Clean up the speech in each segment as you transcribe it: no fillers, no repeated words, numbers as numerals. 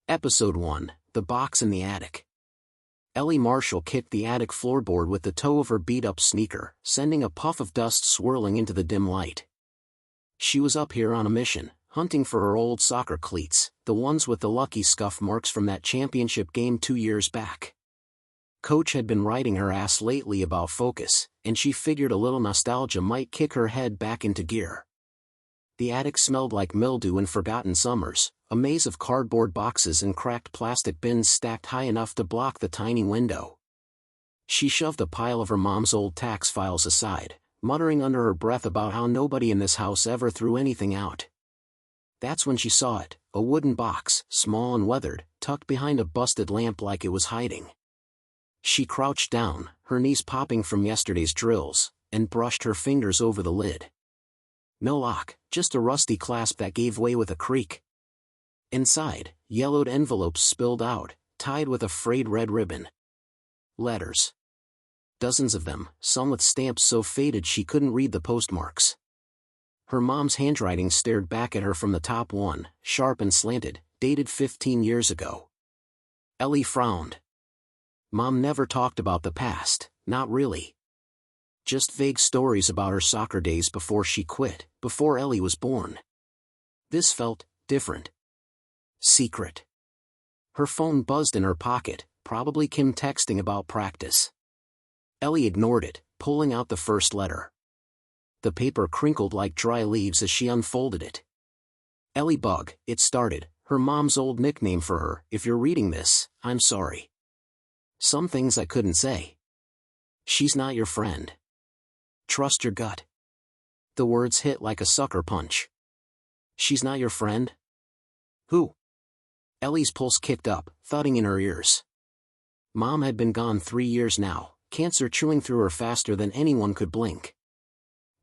Episode 1, The Box in the Attic. Ellie Marshall kicked the attic floorboard with the toe of her beat-up sneaker, sending a puff of dust swirling into the dim light. She was up here on a mission, hunting for her old soccer cleats, the ones with the lucky scuff marks from that championship game 2 years back. Coach had been riding her ass lately about focus, and she figured a little nostalgia might kick her head back into gear. The attic smelled like mildew and forgotten summers, a maze of cardboard boxes and cracked plastic bins stacked high enough to block the tiny window. She shoved a pile of her mom's old tax files aside, muttering under her breath about how nobody in this house ever threw anything out. That's when she saw it, a wooden box, small and weathered, tucked behind a busted lamp like it was hiding. She crouched down, her knees popping from yesterday's drills, and brushed her fingers over the lid. No lock, just a rusty clasp that gave way with a creak. Inside, yellowed envelopes spilled out, tied with a frayed red ribbon. Letters. Dozens of them, some with stamps so faded she couldn't read the postmarks. Her mom's handwriting stared back at her from the top one, sharp and slanted, dated 15 years ago. Ellie frowned. Mom never talked about the past, not really. Just vague stories about her soccer days before she quit, before Ellie was born. This felt different. Secret. Her phone buzzed in her pocket, probably Kim texting about practice. Ellie ignored it, pulling out the first letter. The paper crinkled like dry leaves as she unfolded it. Ellie Bug, it started, her mom's old nickname for her. If you're reading this, I'm sorry. Some things I couldn't say. She's not your friend. Trust your gut. The words hit like a sucker punch. She's not your friend? Who? Ellie's pulse kicked up, thudding in her ears. Mom had been gone 3 years now, cancer chewing through her faster than anyone could blink.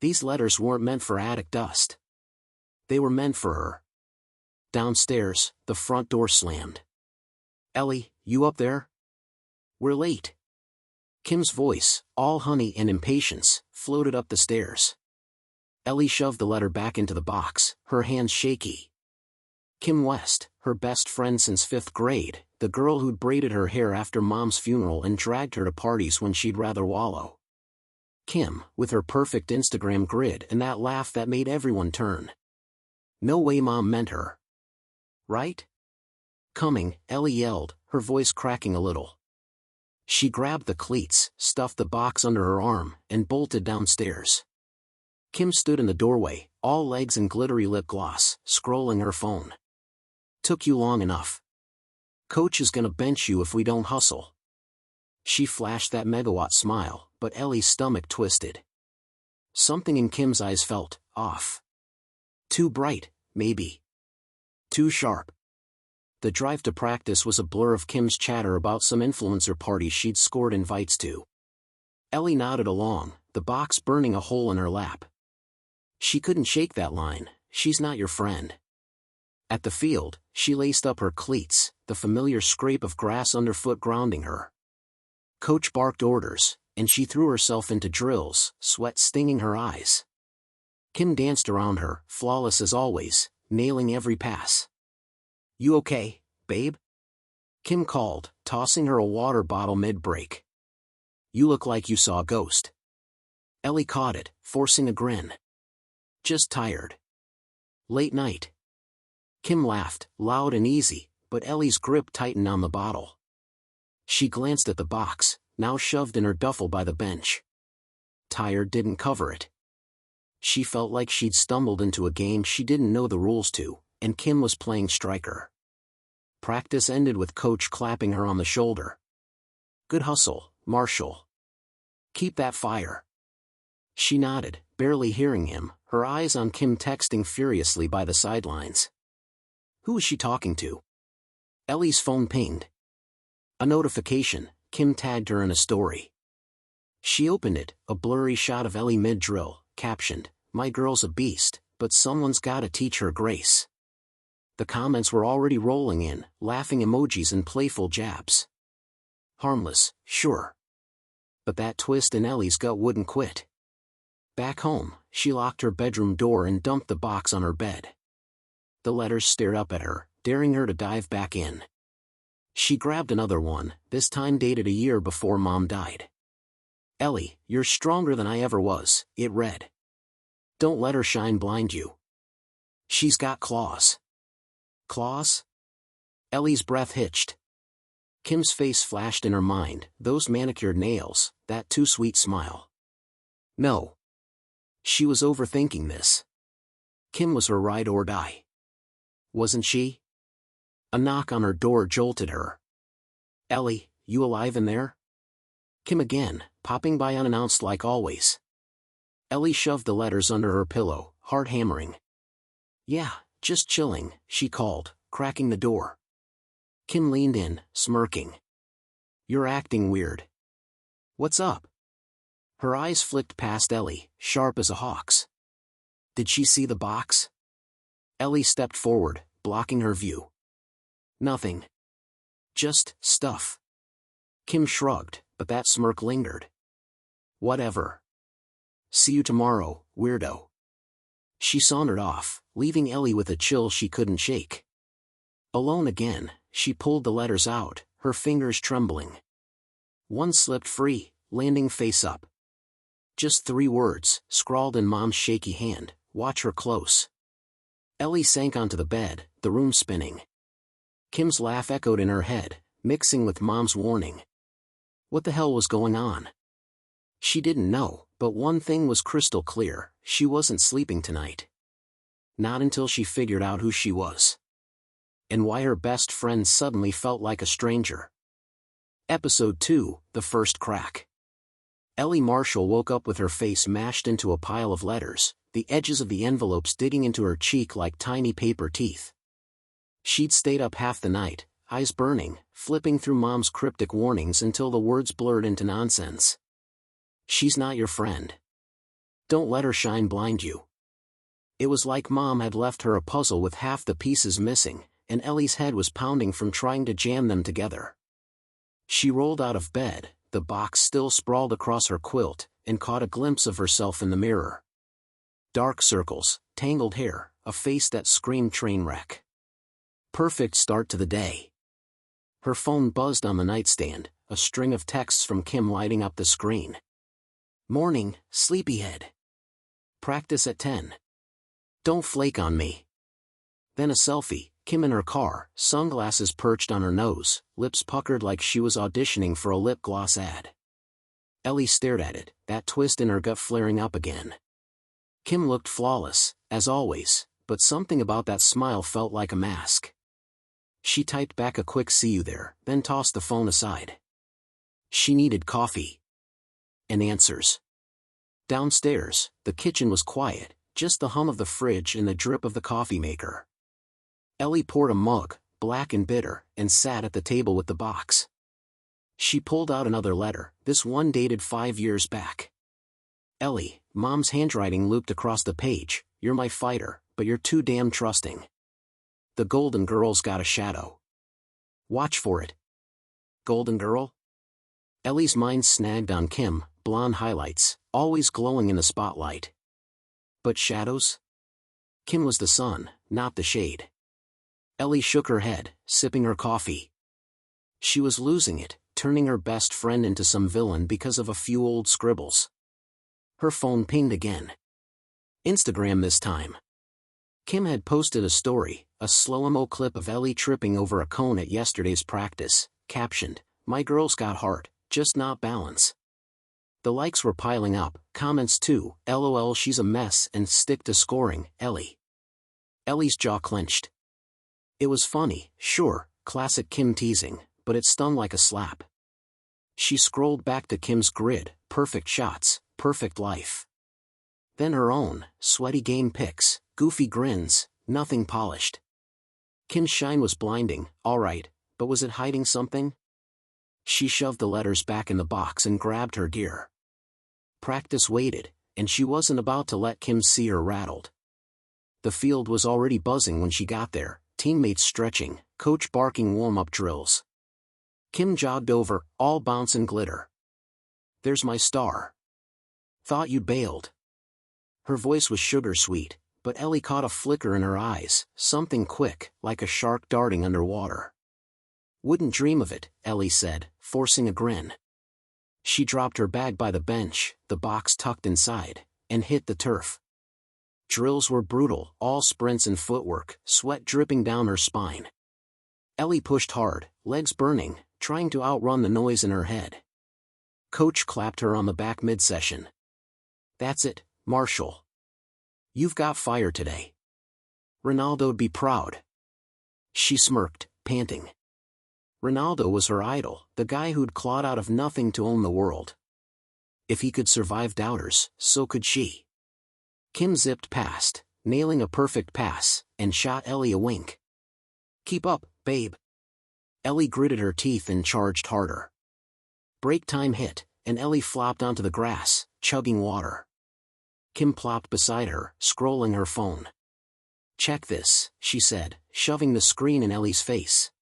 These letters weren't meant for attic dust. They were meant for her. Downstairs, the front door slammed. Ellie, you up there? We're late. Kim's voice, all honey and impatience, floated up the stairs. Ellie shoved the letter back into the box, her hands shaky. Kim West, her best friend since 5th grade, the girl who'd braided her hair after Mom's funeral and dragged her to parties when she'd rather wallow. Kim, with her perfect Instagram grid and that laugh that made everyone turn. No way Mom meant her. Right? Coming, Ellie yelled, her voice cracking a little. She grabbed the cleats, stuffed the box under her arm, and bolted downstairs. Kim stood in the doorway, all legs and glittery lip gloss, scrolling her phone. Took you long enough. Coach is gonna bench you if we don't hustle. She flashed that megawatt smile, but Ellie's stomach twisted. Something in Kim's eyes felt off. Too bright, maybe. Too sharp. The drive to practice was a blur of Kim's chatter about some influencer party she'd scored invites to. Ellie nodded along, the box burning a hole in her lap. She couldn't shake that line, she's not your friend. At the field, she laced up her cleats, the familiar scrape of grass underfoot grounding her. Coach barked orders, and she threw herself into drills, sweat stinging her eyes. Kim danced around her, flawless as always, nailing every pass. You okay, babe? Kim called, tossing her a water bottle mid-break. You look like you saw a ghost. Ellie caught it, forcing a grin. Just tired. Late night. Kim laughed, loud and easy, but Ellie's grip tightened on the bottle. She glanced at the box, now shoved in her duffel by the bench. Tired didn't cover it. She felt like she'd stumbled into a game she didn't know the rules to, and Kim was playing striker. Practice ended with Coach clapping her on the shoulder. Good hustle, Marshall. Keep that fire. She nodded, barely hearing him, her eyes on Kim texting furiously by the sidelines. Who was she talking to? Ellie's phone pinged. A notification, Kim tagged her in a story. She opened it, a blurry shot of Ellie mid-drill, captioned, "My girl's a beast, but someone's gotta teach her grace." The comments were already rolling in, laughing emojis and playful jabs. Harmless, sure. But that twist in Ellie's gut wouldn't quit. Back home, she locked her bedroom door and dumped the box on her bed. The letters stared up at her, daring her to dive back in. She grabbed another one, this time dated a year before Mom died. Ellie, you're stronger than I ever was, it read. Don't let her shine blind you. She's got claws. Claws? Ellie's breath hitched. Kim's face flashed in her mind, those manicured nails, that too sweet smile. No. She was overthinking this. Kim was her ride or die. Wasn't she? A knock on her door jolted her. Ellie, you alive in there? Kim again, popping by unannounced like always. Ellie shoved the letters under her pillow, heart hammering. Yeah, just chilling, she called, cracking the door. Kim leaned in, smirking. You're acting weird. What's up? Her eyes flicked past Ellie, sharp as a hawk's. Did she see the box? Ellie stepped forward, blocking her view. Nothing. Just stuff. Kim shrugged, but that smirk lingered. Whatever. See you tomorrow, weirdo. She sauntered off, leaving Ellie with a chill she couldn't shake. Alone again, she pulled the letters out, her fingers trembling. One slipped free, landing face up. Just 3 words, scrawled in Mom's shaky hand, watch her close. Ellie sank onto the bed, the room spinning. Kim's laugh echoed in her head, mixing with Mom's warning. What the hell was going on? She didn't know, but one thing was crystal clear, she wasn't sleeping tonight. Not until she figured out who she was. And why her best friend suddenly felt like a stranger. Episode 2, The First Crack. Ellie Marshall woke up with her face mashed into a pile of letters, the edges of the envelopes digging into her cheek like tiny paper teeth. She'd stayed up half the night, eyes burning, flipping through Mom's cryptic warnings until the words blurred into nonsense. She's not your friend. Don't let her shine blind you. It was like Mom had left her a puzzle with half the pieces missing, and Ellie's head was pounding from trying to jam them together. She rolled out of bed, the box still sprawled across her quilt, and caught a glimpse of herself in the mirror. Dark circles, tangled hair, a face that screamed train wreck. Perfect start to the day. Her phone buzzed on the nightstand, a string of texts from Kim lighting up the screen. Morning, sleepyhead. Practice at 10. Don't flake on me. Then a selfie, Kim in her car, sunglasses perched on her nose, lips puckered like she was auditioning for a lip gloss ad. Ellie stared at it, that twist in her gut flaring up again. Kim looked flawless, as always, but something about that smile felt like a mask. She typed back a quick "see you there," then tossed the phone aside. She needed coffee. And answers. Downstairs, the kitchen was quiet, just the hum of the fridge and the drip of the coffee maker. Ellie poured a mug, black and bitter, and sat at the table with the box. She pulled out another letter, this one dated 5 years back. Ellie, Mom's handwriting looped across the page, you're my fighter, but you're too damn trusting. The Golden Girl's got a shadow. Watch for it. Golden Girl? Ellie's mind snagged on Kim, blonde highlights, always glowing in the spotlight. But shadows? Kim was the sun, not the shade. Ellie shook her head, sipping her coffee. She was losing it, turning her best friend into some villain because of a few old scribbles. Her phone pinged again. Instagram this time. Kim had posted a story, a slow-mo clip of Ellie tripping over a cone at yesterday's practice, captioned, "My girl's got heart, just not balance." The likes were piling up, comments too, "LOL she's a mess" and "stick to scoring, Ellie." Ellie's jaw clenched. It was funny, sure, classic Kim teasing, but it stung like a slap. She scrolled back to Kim's grid, perfect shots, perfect life. Then her own, sweaty game pics, goofy grins, nothing polished. Kim's shine was blinding, alright, but was it hiding something? She shoved the letters back in the box and grabbed her gear. Practice waited, and she wasn't about to let Kim see her rattled. The field was already buzzing when she got there, teammates stretching, coach barking warm-up drills. Kim jogged over, all bounce and glitter. "There's my star. Thought you'd bailed." Her voice was sugar-sweet, but Ellie caught a flicker in her eyes, something quick, like a shark darting underwater. Wouldn't dream of it, Ellie said, forcing a grin. She dropped her bag by the bench, the box tucked inside, and hit the turf. Drills were brutal, all sprints and footwork, sweat dripping down her spine. Ellie pushed hard, legs burning, trying to outrun the noise in her head. Coach clapped her on the back mid-session. "That's it, Marshall. You've got fire today. Ronaldo'd be proud." She smirked, panting. Ronaldo was her idol, the guy who'd clawed out of nothing to own the world. If he could survive doubters, so could she. Kim zipped past, nailing a perfect pass, and shot Ellie a wink. "Keep up, babe." Ellie gritted her teeth and charged harder. Break time hit, and Ellie flopped onto the grass, chugging water. Kim plopped beside her, scrolling her phone. "Check this," she said, shoving the screen in Ellie's face.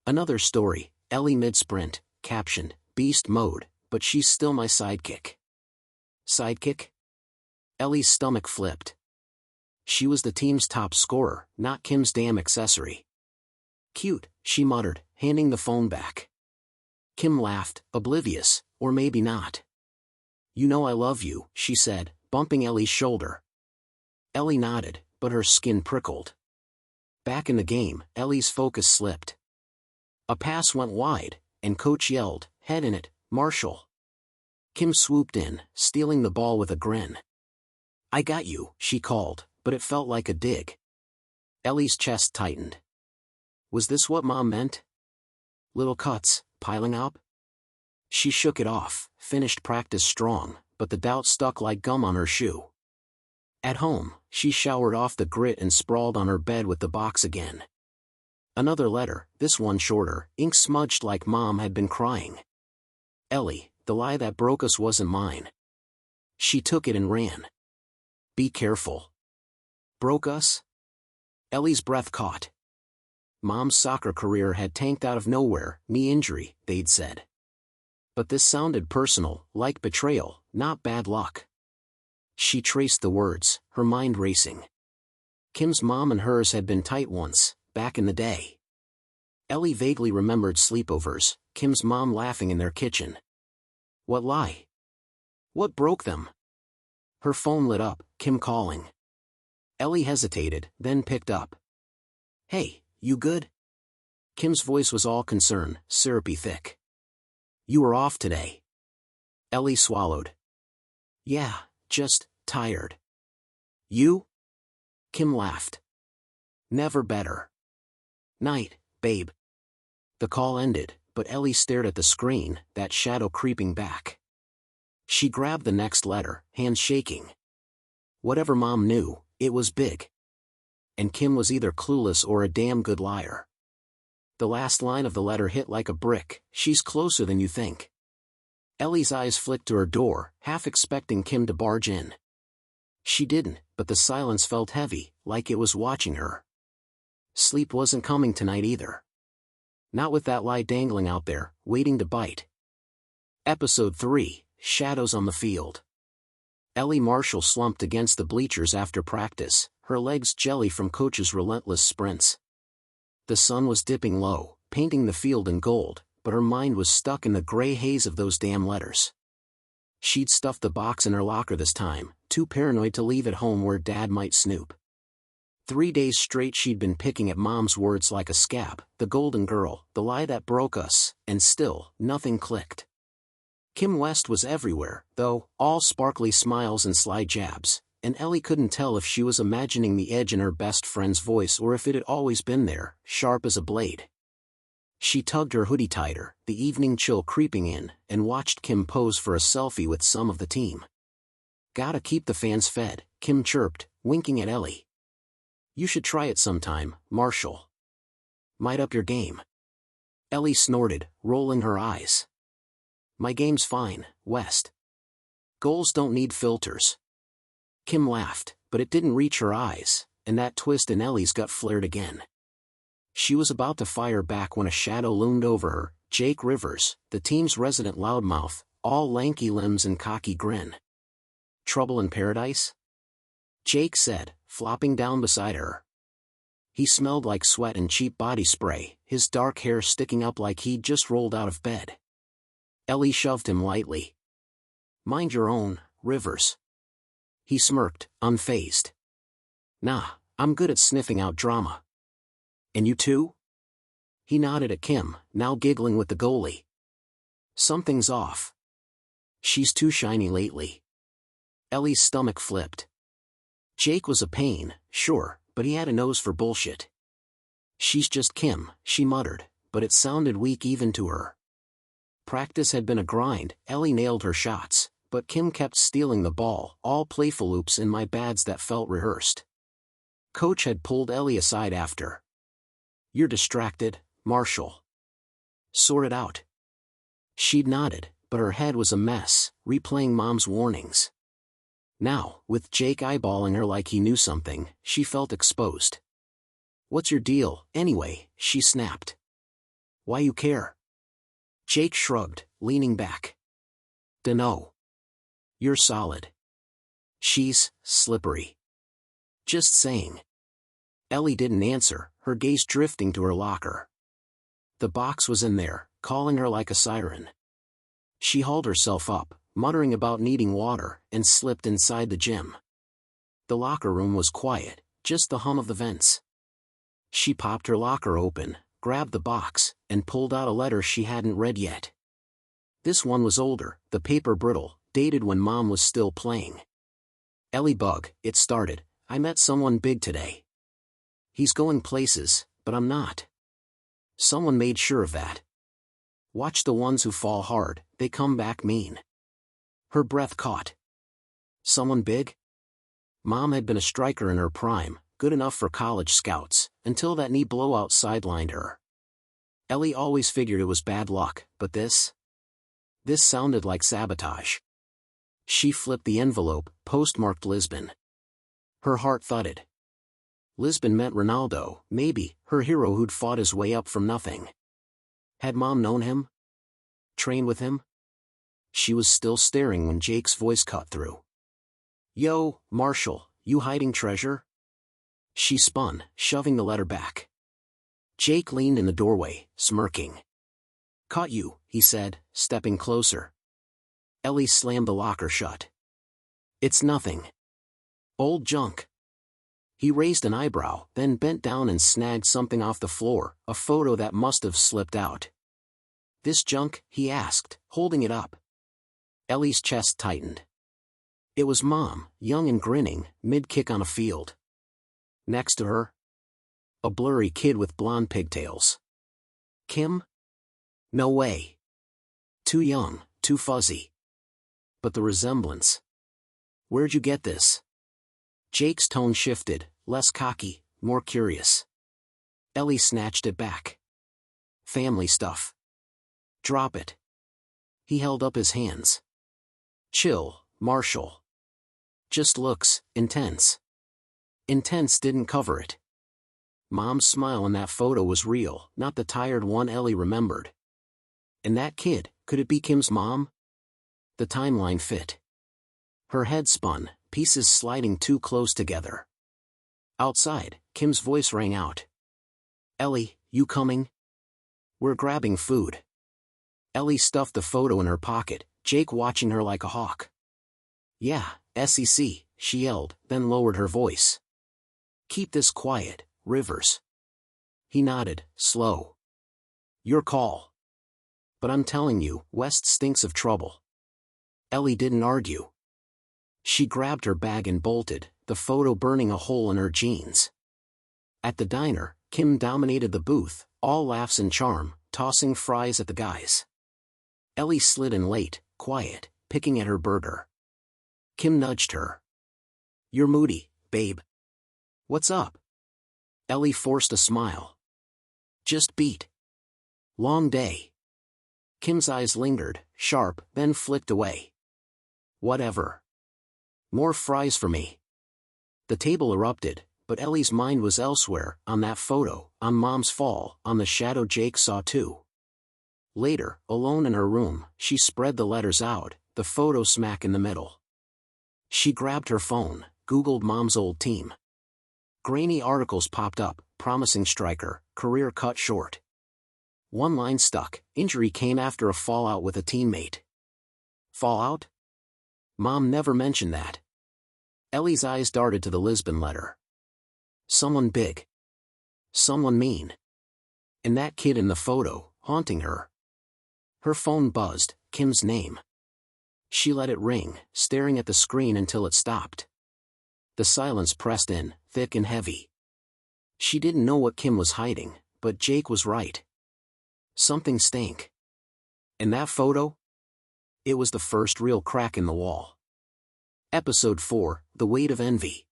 Another story, Ellie mid-sprint, captioned, "Beast mode, but she's still my sidekick." Sidekick? Ellie's stomach flipped. She was the team's top scorer, not Kim's damn accessory. "Cute," she muttered, handing the phone back. Kim laughed, oblivious, or maybe not. "You know I love you," she said, bumping Ellie's shoulder. Ellie nodded, but her skin prickled. Back in the game, Ellie's focus slipped. A pass went wide, and Coach yelled, "Head in it, Marshall." Kim swooped in, stealing the ball with a grin. "I got you," she called, but it felt like a dig. Ellie's chest tightened. Was this what Mom meant? Little cuts, piling up? She shook it off, finished practice strong, but the doubt stuck like gum on her shoe. At home, she showered off the grit and sprawled on her bed with the box again. Another letter, this one shorter, ink smudged like Mom had been crying. "Ellie, the lie that broke us wasn't mine." She took it and ran. "Be careful." Broke us? Ellie's breath caught. Mom's soccer career had tanked out of nowhere, knee injury, they'd said. But this sounded personal, like betrayal, not bad luck. She traced the words, her mind racing. Kim's mom and hers had been tight once, back in the day. Ellie vaguely remembered sleepovers, Kim's mom laughing in their kitchen. What lie? What broke them? Her phone lit up, Kim calling. Ellie hesitated, then picked up. "Hey, you good?" Kim's voice was all concern, syrupy thick. "You were off today." Ellie swallowed. "Yeah, just tired." "You?" Kim laughed. "Never better." "Night, babe." The call ended, but Ellie stared at the screen, that shadow creeping back. She grabbed the next letter, hands shaking. Whatever Mom knew, it was big. And Kim was either clueless or a damn good liar. The last line of the letter hit like a brick, "She's closer than you think." Ellie's eyes flicked to her door, half expecting Kim to barge in. She didn't, but the silence felt heavy, like it was watching her. Sleep wasn't coming tonight either. Not with that lie dangling out there, waiting to bite. Episode 3, Shadows on the Field. Ellie Marshall slumped against the bleachers after practice, her legs jelly from Coach's relentless sprints. The sun was dipping low, painting the field in gold, but her mind was stuck in the gray haze of those damn letters. She'd stuffed the box in her locker this time, too paranoid to leave at home where Dad might snoop. 3 days straight she'd been picking at Mom's words like a scab, the golden girl, the lie that broke us, and still, nothing clicked. Kim West was everywhere, though, all sparkly smiles and sly jabs, and Ellie couldn't tell if she was imagining the edge in her best friend's voice or if it had always been there, sharp as a blade. She tugged her hoodie tighter, the evening chill creeping in, and watched Kim pose for a selfie with some of the team. "Gotta keep the fans fed," Kim chirped, winking at Ellie. "You should try it sometime, Marshall. Might up your game." Ellie snorted, rolling her eyes. "My game's fine, West. Goals don't need filters." Kim laughed, but it didn't reach her eyes, and that twist in Ellie's gut flared again. She was about to fire back when a shadow loomed over her, Jake Rivers, the team's resident loudmouth, all lanky limbs and cocky grin. "Trouble in paradise?" Jake said, flopping down beside her. He smelled like sweat and cheap body spray, his dark hair sticking up like he'd just rolled out of bed. Ellie shoved him lightly. "Mind your own, Rivers." He smirked, unfazed. "Nah, I'm good at sniffing out drama." "And you too?" He nodded at Kim, now giggling with the goalie. "Something's off. She's too shiny lately." Ellie's stomach flipped. Jake was a pain, sure, but he had a nose for bullshit. "She's just Kim," she muttered, but it sounded weak even to her. Practice had been a grind. Ellie nailed her shots, but Kim kept stealing the ball, all playful loops in my bads that felt rehearsed. Coach had pulled Ellie aside after. "You're distracted, Marshall. Sort it out." She'd nodded, but her head was a mess, replaying Mom's warnings. Now, with Jake eyeballing her like he knew something, she felt exposed. "What's your deal, anyway?" she snapped. "Why you care?" Jake shrugged, leaning back. "Dunno. You're solid. She's slippery." "Just saying." Ellie didn't answer, her gaze drifting to her locker. The box was in there, calling her like a siren. She hauled herself up, muttering about needing water, and slipped inside the gym. The locker room was quiet, just the hum of the vents. She popped her locker open, grabbed the box, and pulled out a letter she hadn't read yet. This one was older, the paper brittle, dated when Mom was still playing. "Ellie Bug," it started, "I met someone big today. He's going places, but I'm not. Someone made sure of that. Watch the ones who fall hard, they come back mean." Her breath caught. Someone big? Mom had been a striker in her prime, good enough for college scouts, until that knee blowout sidelined her. Ellie always figured it was bad luck, but this sounded like sabotage. She flipped the envelope, postmarked Lisbon. Her heart thudded. Lisbon meant Ronaldo, maybe, her hero who'd fought his way up from nothing. Had Mom known him? Trained with him? She was still staring when Jake's voice cut through. "Yo, Marshall, you hiding treasure?" She spun, shoving the letter back. Jake leaned in the doorway, smirking. "Caught you," he said, stepping closer. Ellie slammed the locker shut. "It's nothing. Old junk." He raised an eyebrow, then bent down and snagged something off the floor, a photo that must have slipped out. "This junk?" he asked, holding it up. Ellie's chest tightened. It was Mom, young and grinning, mid-kick on a field. Next to her, a blurry kid with blonde pigtails. Kim? No way. Too young, too fuzzy. But the resemblance. "Where'd you get this?" Jake's tone shifted, less cocky, more curious. Ellie snatched it back. "Family stuff." "Drop it." He held up his hands. "Chill, Marshall. Just looks intense." Intense didn't cover it. Mom's smile in that photo was real, not the tired one Ellie remembered. And that kid, could it be Kim's mom? The timeline fit. Her head spun, pieces sliding too close together. Outside, Kim's voice rang out. "Ellie, you coming? We're grabbing food." Ellie stuffed the photo in her pocket, Jake watching her like a hawk. "Yeah, SEC, she yelled, then lowered her voice. "Keep this quiet, Rivers." He nodded, slow. "Your call. But I'm telling you, West stinks of trouble." Ellie didn't argue. She grabbed her bag and bolted, the photo burning a hole in her jeans. At the diner, Kim dominated the booth, all laughs and charm, tossing fries at the guys. Ellie slid in late, quiet, picking at her burger. Kim nudged her. "You're moody, babe. What's up?" Ellie forced a smile. "Just beat. Long day." Kim's eyes lingered, sharp, then flicked away. "Whatever. More fries for me." The table erupted, but Ellie's mind was elsewhere, on that photo, on Mom's fall, on the shadow Jake saw too. Later, alone in her room, she spread the letters out, the photo smack in the middle. She grabbed her phone, Googled Mom's old team. Grainy articles popped up, promising striker, career cut short. One line stuck, injury came after a fallout with a teammate. Fallout? Mom never mentioned that. Ellie's eyes darted to the Lisbon letter. Someone big. Someone mean. And that kid in the photo, haunting her. Her phone buzzed, Kim's name. She let it ring, staring at the screen until it stopped. The silence pressed in, thick and heavy. She didn't know what Kim was hiding, but Jake was right. Something stank. And that photo? It was the first real crack in the wall. Episode 4, The Weight of Envy.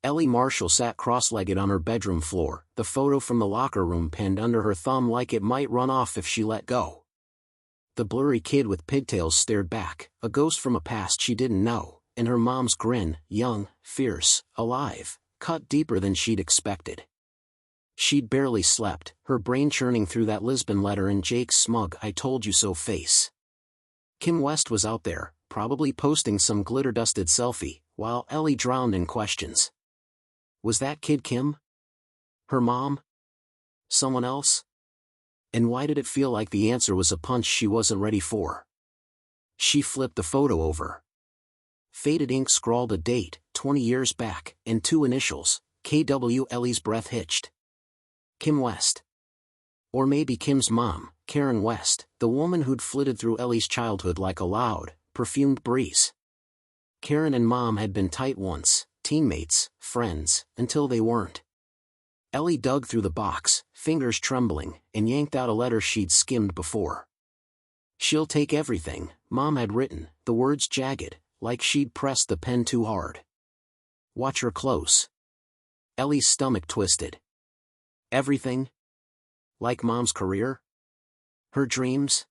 Ellie Marshall sat cross-legged on her bedroom floor, the photo from the locker room pinned under her thumb like it might run off if she let go. The blurry kid with pigtails stared back, a ghost from a past she didn't know, and her mom's grin, young, fierce, alive, cut deeper than she'd expected. She'd barely slept, her brain churning through that Lisbon letter and Jake's smug "I told you so" face. Kim West was out there, probably posting some glitter-dusted selfie, while Ellie drowned in questions. Was that kid Kim? Her mom? Someone else? And why did it feel like the answer was a punch she wasn't ready for? She flipped the photo over. Faded ink scrawled a date, 20 years back, and 2 initials, KW. Ellie's breath hitched. Kim West. Or maybe Kim's mom, Karen West, the woman who'd flitted through Ellie's childhood like a loud, perfumed breeze. Karen and Mom had been tight once, teammates, friends, until they weren't. Ellie dug through the box, fingers trembling, and yanked out a letter she'd skimmed before. "She'll take everything," Mom had written, the words jagged, like she'd pressed the pen too hard. "Watch her close." Ellie's stomach twisted. Everything? Like Mom's career? Her dreams?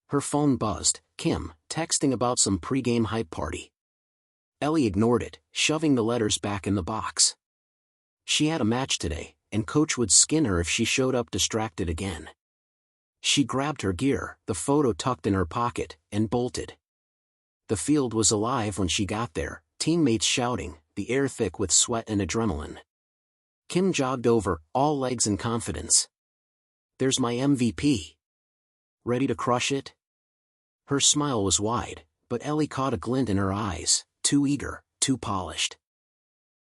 Her phone buzzed, Kim, texting about some pre-game hype party. Ellie ignored it, shoving the letters back in the box. She had a match today, and Coach would skin her if she showed up distracted again. She grabbed her gear, the photo tucked in her pocket, and bolted. The field was alive when she got there, teammates shouting, the air thick with sweat and adrenaline. Kim jogged over, all legs and confidence. "There's my MVP. Ready to crush it?" Her smile was wide, but Ellie caught a glint in her eyes, too eager, too polished.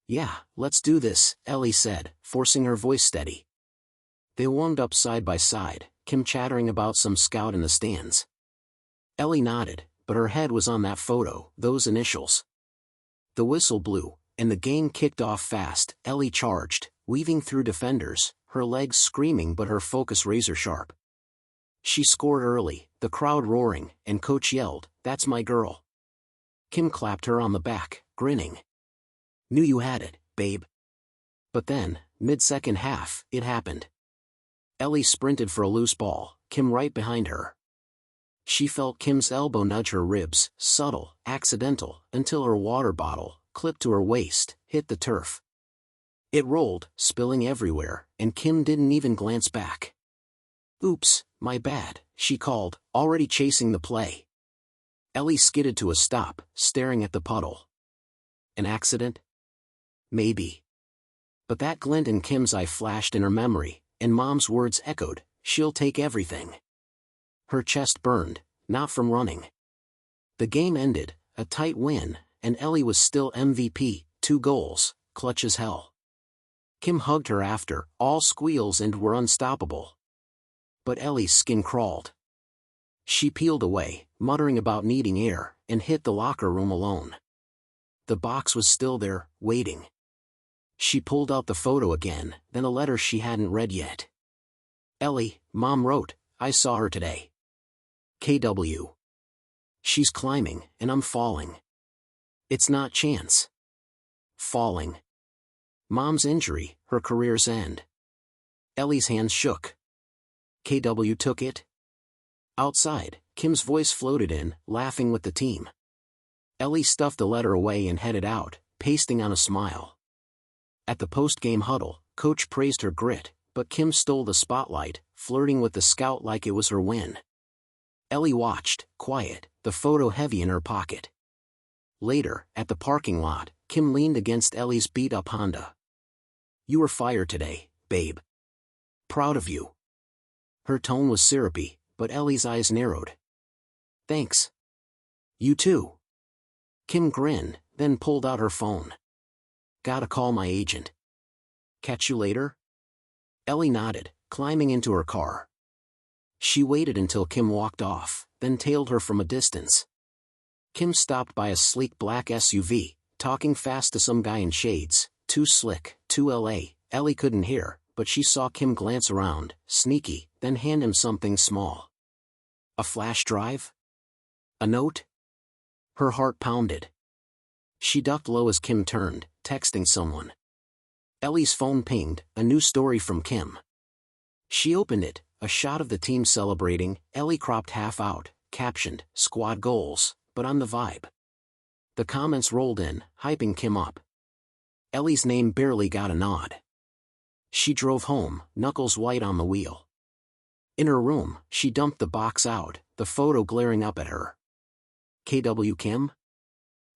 "Yeah, let's do this," Ellie said, forcing her voice steady. They warmed up side by side, Kim chattering about some scout in the stands. Ellie nodded, but her head was on that photo, those initials. The whistle blew, and the game kicked off fast. Ellie charged, weaving through defenders, her legs screaming but her focus razor-sharp. She scored early, the crowd roaring, and Coach yelled, "That's my girl." Kim clapped her on the back, grinning. "Knew you had it, babe." But then, mid-second half, it happened. Ellie sprinted for a loose ball, Kim right behind her. She felt Kim's elbow nudge her ribs, subtle, accidental, until her water bottle, clipped to her waist, hit the turf. It rolled, spilling everywhere, and Kim didn't even glance back. "Oops, my bad," she called, already chasing the play. Ellie skidded to a stop, staring at the puddle. An accident? Maybe. But that glint in Kim's eye flashed in her memory, and Mom's words echoed, "She'll take everything." Her chest burned, not from running. The game ended, a tight win, and Ellie was still MVP, 2 goals, clutch as hell. Kim hugged her after, all squeals and were unstoppable. But Ellie's skin crawled. She peeled away, muttering about needing air, and hit the locker room alone. The box was still there, waiting. She pulled out the photo again, then a letter she hadn't read yet. "Ellie," Mom wrote, "I saw her today. KW. She's climbing, and I'm falling. It's not chance. Falling. Mom's injury, her career's end." Ellie's hands shook. "KW took it?" Outside, Kim's voice floated in, laughing with the team. Ellie stuffed the letter away and headed out, pasting on a smile. At the post-game huddle, Coach praised her grit, but Kim stole the spotlight, flirting with the scout like it was her win. Ellie watched, quiet, the photo heavy in her pocket. Later, at the parking lot, Kim leaned against Ellie's beat-up Honda. "You were fired today, babe. Proud of you." Her tone was syrupy, but Ellie's eyes narrowed. Thanks. You too. Kim grinned, then pulled out her phone. Gotta call my agent. Catch you later? Ellie nodded, climbing into her car. She waited until Kim walked off, then tailed her from a distance. Kim stopped by a sleek black SUV, talking fast to some guy in shades, too slick, too LA. Ellie couldn't hear, but she saw Kim glance around, sneaky, then hand him something small. A flash drive? A note? Her heart pounded. She ducked low as Kim turned, texting someone. Ellie's phone pinged, a new story from Kim. She opened it, a shot of the team celebrating, Ellie cropped half out, captioned, "Squad goals," but on the vibe. The comments rolled in, hyping Kim up. Ellie's name barely got a nod. She drove home, knuckles white on the wheel. In her room, she dumped the box out, the photo glaring up at her. KW Kim?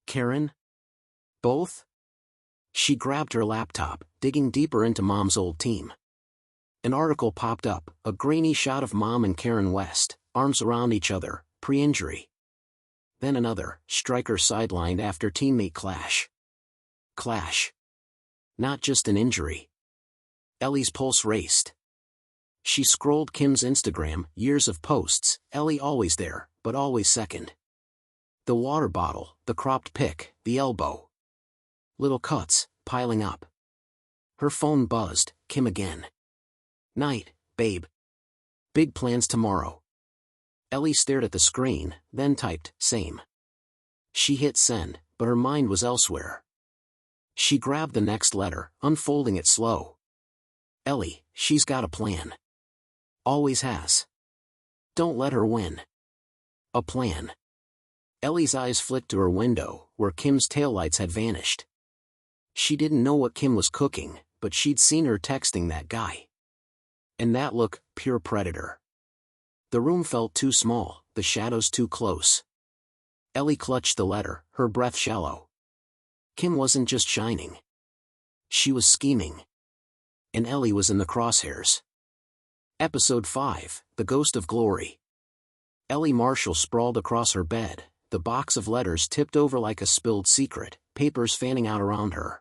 Karen? Both? She grabbed her laptop, digging deeper into Mom's old team. An article popped up, a grainy shot of Mom and Karen West, arms around each other, pre-injury. Then another, striker sidelined after teammate clash. Clash. Not just an injury. Ellie's pulse raced. She scrolled Kim's Instagram, years of posts, Ellie always there, but always second. The water bottle, the cropped pic, the elbow. Little cuts, piling up. Her phone buzzed, Kim again. Night, babe. Big plans tomorrow. Ellie stared at the screen, then typed, same. She hit send, but her mind was elsewhere. She grabbed the next letter, unfolding it slow. Ellie, she's got a plan. Always has. Don't let her win. A plan. Ellie's eyes flicked to her window, where Kim's taillights had vanished. She didn't know what Kim was cooking, but she'd seen her texting that guy. And that look, pure predator. The room felt too small, the shadows too close. Ellie clutched the letter, her breath shallow. Kim wasn't just shining. She was scheming. And Ellie was in the crosshairs. Episode 5, The Ghost of Glory. Ellie Marshall sprawled across her bed, the box of letters tipped over like a spilled secret, papers fanning out around her.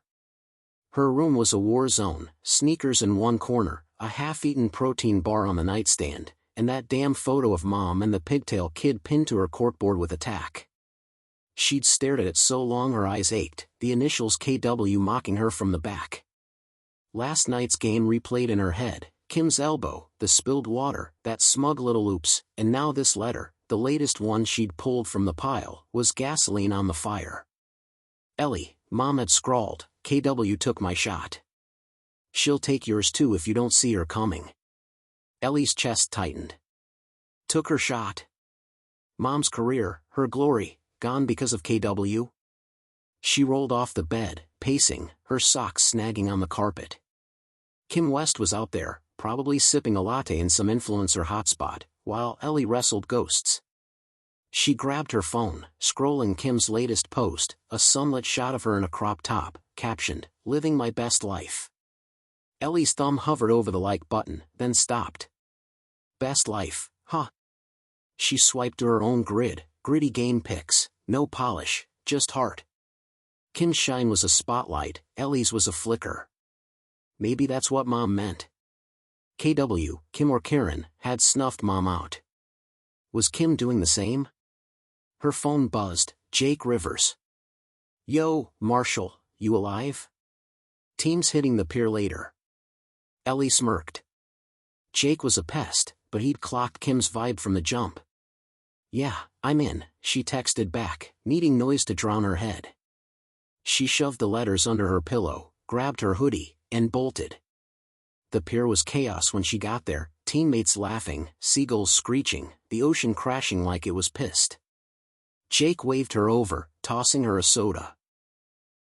Her room was a war zone, sneakers in one corner, a half-eaten protein bar on the nightstand, and that damn photo of Mom and the pigtail kid pinned to her corkboard with a tack. She'd stared at it so long her eyes ached, the initials KW mocking her from the back. Last night's game replayed in her head, Kim's elbow, the spilled water, that smug little oops, and now this letter, the latest one she'd pulled from the pile, was gasoline on the fire. Ellie, Mom had scrawled, KW took my shot. She'll take yours too if you don't see her coming. Ellie's chest tightened. Took her shot. Mom's career, her glory, gone because of KW? She rolled off the bed, pacing, her socks snagging on the carpet. Kim West was out there, probably sipping a latte in some influencer hotspot, while Ellie wrestled ghosts. She grabbed her phone, scrolling Kim's latest post, a sunlit shot of her in a crop top, captioned, "Living my best life." Ellie's thumb hovered over the like button, then stopped. Best life, huh? She swiped to her own grid, gritty game pics, no polish, just heart. Kim's shine was a spotlight, Ellie's was a flicker. Maybe that's what Mom meant. KW, Kim or Karen, had snuffed Mom out. Was Kim doing the same? Her phone buzzed, Jake Rivers. Yo, Marshall, you alive? Team's hitting the pier later. Ellie smirked. Jake was a pest, but he'd clocked Kim's vibe from the jump. Yeah, I'm in, she texted back, needing noise to drown her head. She shoved the letters under her pillow, grabbed her hoodie, and bolted. The pier was chaos when she got there, teammates laughing, seagulls screeching, the ocean crashing like it was pissed. Jake waved her over, tossing her a soda.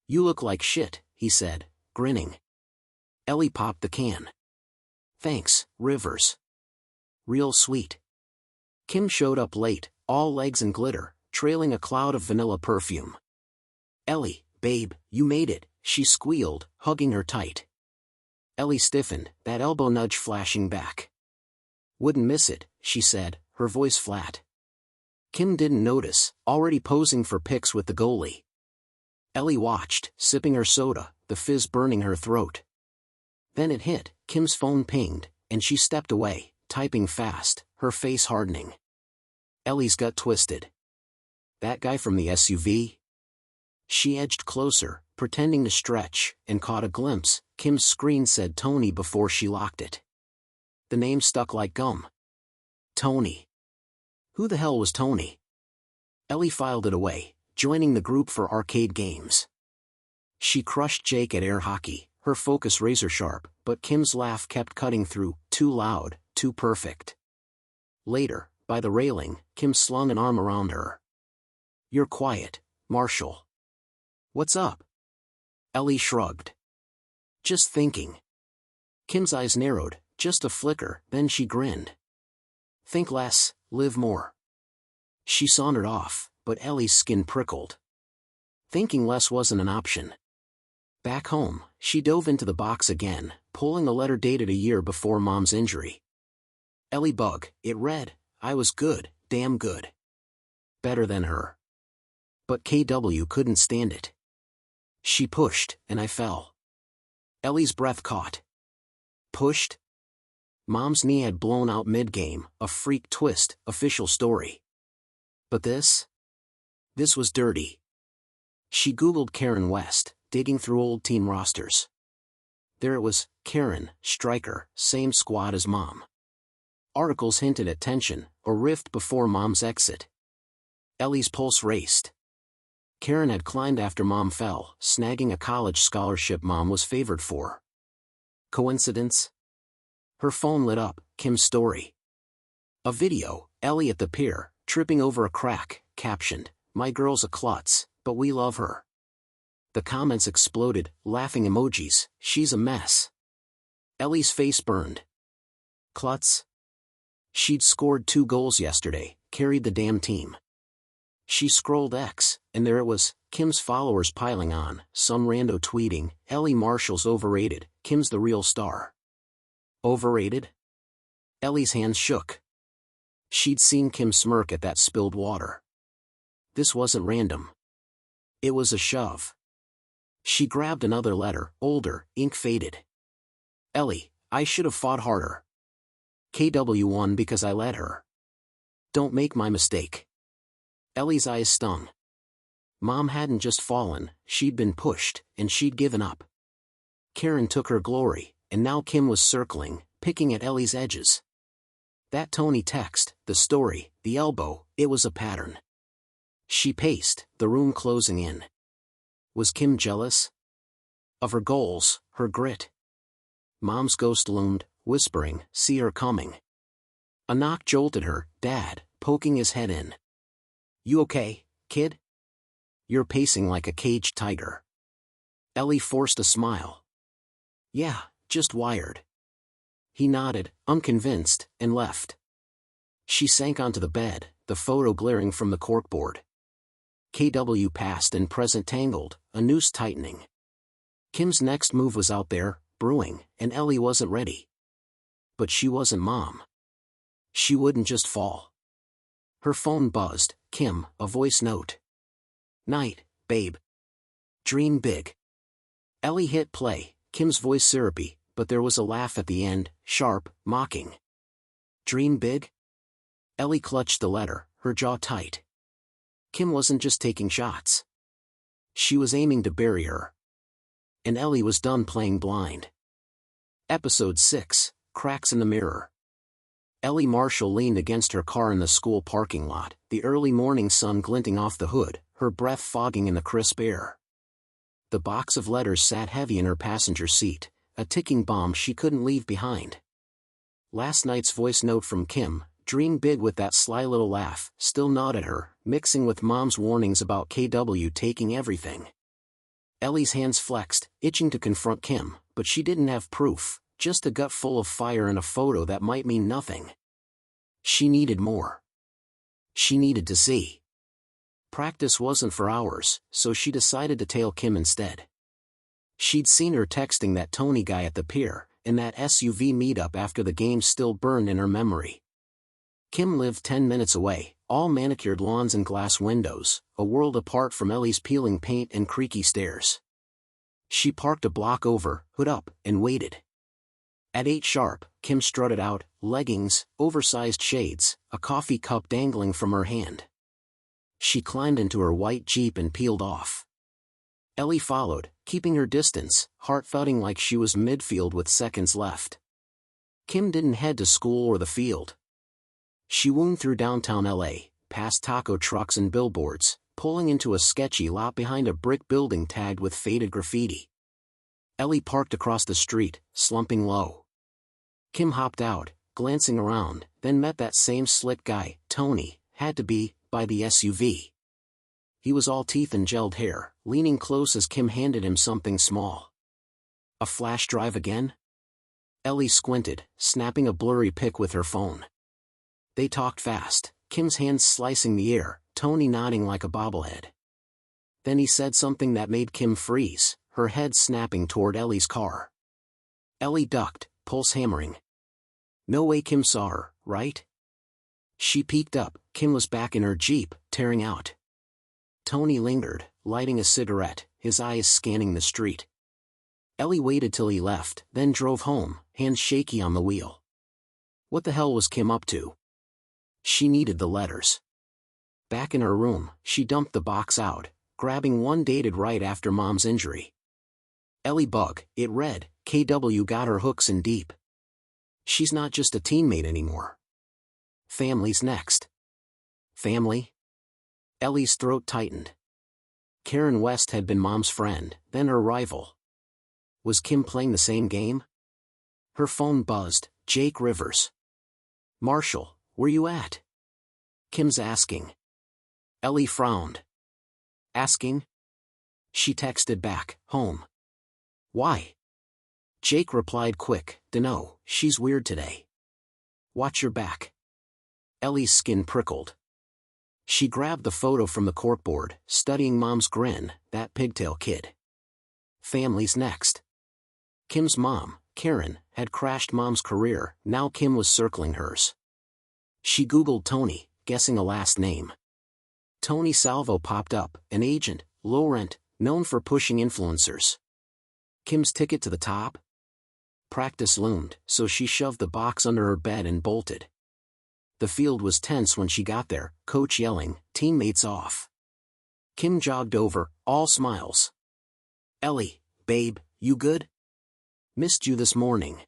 You look like shit, he said, grinning. Ellie popped the can. Thanks, Rivers. Real sweet. Kim showed up late, all legs and glitter, trailing a cloud of vanilla perfume. Ellie, babe, you made it, she squealed, hugging her tight. Ellie stiffened, that elbow nudge flashing back. Wouldn't miss it, she said, her voice flat. Kim didn't notice, already posing for pics with the goalie. Ellie watched, sipping her soda, the fizz burning her throat. Then it hit, Kim's phone pinged, and she stepped away, typing fast, her face hardening. Ellie's gut twisted. That guy from the SUV? She edged closer, pretending to stretch, and caught a glimpse. Kim's screen said Tony before she locked it. The name stuck like gum. Tony. Who the hell was Tony? Ellie filed it away, joining the group for arcade games. She crushed Jake at air hockey, her focus razor sharp, but Kim's laugh kept cutting through, too loud, too perfect. Later, by the railing, Kim slung an arm around her. You're quiet, Marshall. What's up? Ellie shrugged. Just thinking. Kim's eyes narrowed, just a flicker, then she grinned. Think less, live more. She sauntered off, but Ellie's skin prickled. Thinking less wasn't an option. Back home, she dove into the box again, pulling a letter dated a year before Mom's injury. Ellie bug, it read, I was good, damn good. Better than her. But KW couldn't stand it. She pushed, and I fell. Ellie's breath caught. Pushed? Mom's knee had blown out mid-game, a freak twist, official story. But this? This was dirty. She Googled Karen West, digging through old team rosters. There it was, Karen, striker, same squad as Mom. Articles hinted at tension, or rift before Mom's exit. Ellie's pulse raced. Karen had climbed after Mom fell, snagging a college scholarship Mom was favored for. Coincidence? Her phone lit up, Kim's story. A video, Ellie at the pier, tripping over a crack, captioned, My girl's a klutz, but we love her. The comments exploded, laughing emojis, she's a mess. Ellie's face burned. Klutz? She'd scored 2 goals yesterday, carried the damn team. She scrolled X, and there it was, Kim's followers piling on, some rando tweeting, Ellie Marshall's overrated, Kim's the real star. Overrated? Ellie's hands shook. She'd seen Kim smirk at that spilled water. This wasn't random. It was a shove. She grabbed another letter, older, ink faded. Ellie, I should have fought harder. KW won because I let her. Don't make my mistake. Ellie's eyes stung. Mom hadn't just fallen, she'd been pushed, and she'd given up. Karen took her glory, and now Kim was circling, picking at Ellie's edges. That Tony text, the story, the elbow, it was a pattern. She paced, the room closing in. Was Kim jealous? Of her goals, her grit? Mom's ghost loomed, whispering, see her coming. A knock jolted her, Dad, poking his head in. You okay, kid? You're pacing like a caged tiger. Ellie forced a smile. Yeah, just wired. He nodded, unconvinced, and left. She sank onto the bed, the photo glaring from the corkboard. KW past and present tangled, a noose tightening. Kim's next move was out there, brewing, and Ellie wasn't ready. But she wasn't Mom. She wouldn't just fall. Her phone buzzed, Kim, a voice note. Night, babe. Dream big. Ellie hit play, Kim's voice syrupy, but there was a laugh at the end, sharp, mocking. Dream big? Ellie clutched the letter, her jaw tight. Kim wasn't just taking shots. She was aiming to bury her. And Ellie was done playing blind. Episode 6, Cracks in the Mirror. Ellie Marshall leaned against her car in the school parking lot, the early morning sun glinting off the hood, her breath fogging in the crisp air. The box of letters sat heavy in her passenger seat, a ticking bomb she couldn't leave behind. Last night's voice note from Kim, dream big with that sly little laugh, still gnawed at her, mixing with Mom's warnings about KW taking everything. Ellie's hands flexed, itching to confront Kim, but she didn't have proof, just a gut full of fire and a photo that might mean nothing. She needed more. She needed to see. Practice wasn't for hours, so she decided to tail Kim instead. She'd seen her texting that Tony guy at the pier, and that SUV meetup after the game still burned in her memory. Kim lived 10 minutes away, all manicured lawns and glass windows, a world apart from Ellie's peeling paint and creaky stairs. She parked a block over, hood up, and waited. At 8 sharp, Kim strutted out, leggings, oversized shades, a coffee cup dangling from her hand. She climbed into her white Jeep and peeled off. Ellie followed, keeping her distance, heart thudding like she was midfield with seconds left. Kim didn't head to school or the field. She wound through downtown LA, past taco trucks and billboards, pulling into a sketchy lot behind a brick building tagged with faded graffiti. Ellie parked across the street, slumping low. Kim hopped out, glancing around, then met that same slick guy, Tony, had to be, by the SUV. He was all teeth and gelled hair, leaning close as Kim handed him something small. A flash drive again? Ellie squinted, snapping a blurry pic with her phone. They talked fast, Kim's hands slicing the air, Tony nodding like a bobblehead. Then he said something that made Kim freeze, her head snapping toward Ellie's car. Ellie ducked, pulse hammering. No way Kim saw her, right? She peeked up, Kim was back in her Jeep, tearing out. Tony lingered, lighting a cigarette, his eyes scanning the street. Ellie waited till he left, then drove home, hands shaky on the wheel. What the hell was Kim up to? She needed the letters. Back in her room, she dumped the box out, grabbing one dated right after Mom's injury. Ellie bug, it read, KW got her hooks in deep. She's not just a teammate anymore. Family's next. Family? Ellie's throat tightened. Karen West had been Mom's friend, then her rival. Was Kim playing the same game? Her phone buzzed, Jake Rivers. Marshall, where you at? Kim's asking. Ellie frowned. Asking? She texted back, home. Why? Jake replied quick, dunno, she's weird today. Watch your back. Ellie's skin prickled. She grabbed the photo from the corkboard, studying Mom's grin, that pigtail kid. Family's next. Kim's mom, Karen, had crashed Mom's career, now Kim was circling hers. She Googled Tony, guessing a last name. Tony Salvo popped up, an agent, low rent, known for pushing influencers. Kim's ticket to the top? Practice loomed, so she shoved the box under her bed and bolted. The field was tense when she got there, coach yelling, teammates off. Kim jogged over, all smiles. Ellie, babe, you good? Missed you this morning.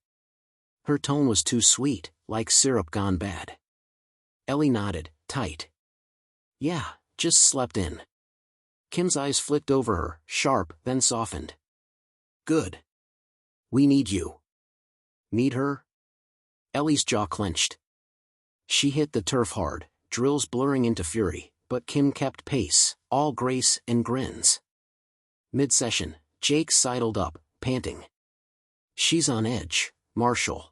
Her tone was too sweet, like syrup gone bad. Ellie nodded, tight. Yeah, just slept in. Kim's eyes flicked over her, sharp, then softened. Good. We need you. Need her? Ellie's jaw clenched. She hit the turf hard, drills blurring into fury, but Kim kept pace, all grace and grins. Mid-session, Jake sidled up, panting. She's on edge, Marshall.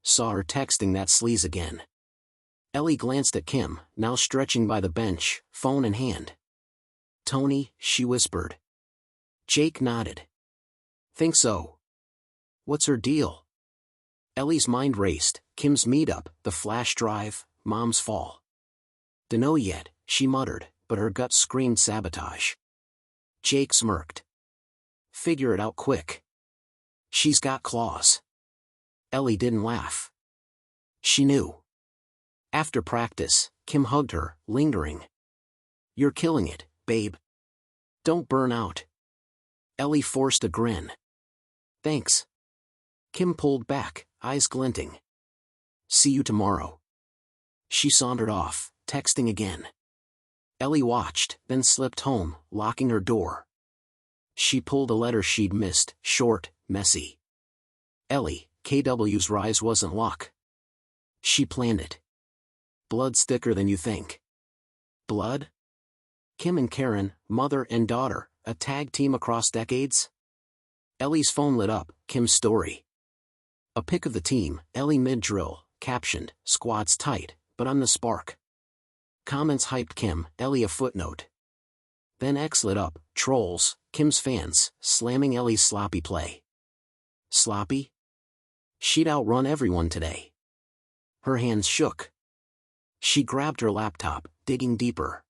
Saw her texting that sleaze again. Ellie glanced at Kim, now stretching by the bench, phone in hand. Tony, she whispered. Jake nodded. Think so. What's her deal? Ellie's mind raced, Kim's meetup, the flash drive, Mom's fall. Dunno yet, she muttered, but her gut screamed sabotage. Jake smirked. Figure it out quick. She's got claws. Ellie didn't laugh. She knew. After practice, Kim hugged her, lingering. You're killing it, babe. Don't burn out. Ellie forced a grin. Thanks. Kim pulled back, eyes glinting. See you tomorrow. She sauntered off, texting again. Ellie watched, then slipped home, locking her door. She pulled a letter she'd missed, short, messy. Ellie, KW's rise wasn't luck. She planned it. Blood's thicker than you think. Blood? Kim and Karen, mother and daughter, a tag team across decades? Ellie's phone lit up, Kim's story. A pic of the team, Ellie mid-drill, captioned, squad's tight, but I'm the spark. Comments hyped Kim, Ellie a footnote. Then X lit up, trolls, Kim's fans, slamming Ellie's sloppy play. Sloppy? She'd outrun everyone today. Her hands shook. She grabbed her laptop, digging deeper.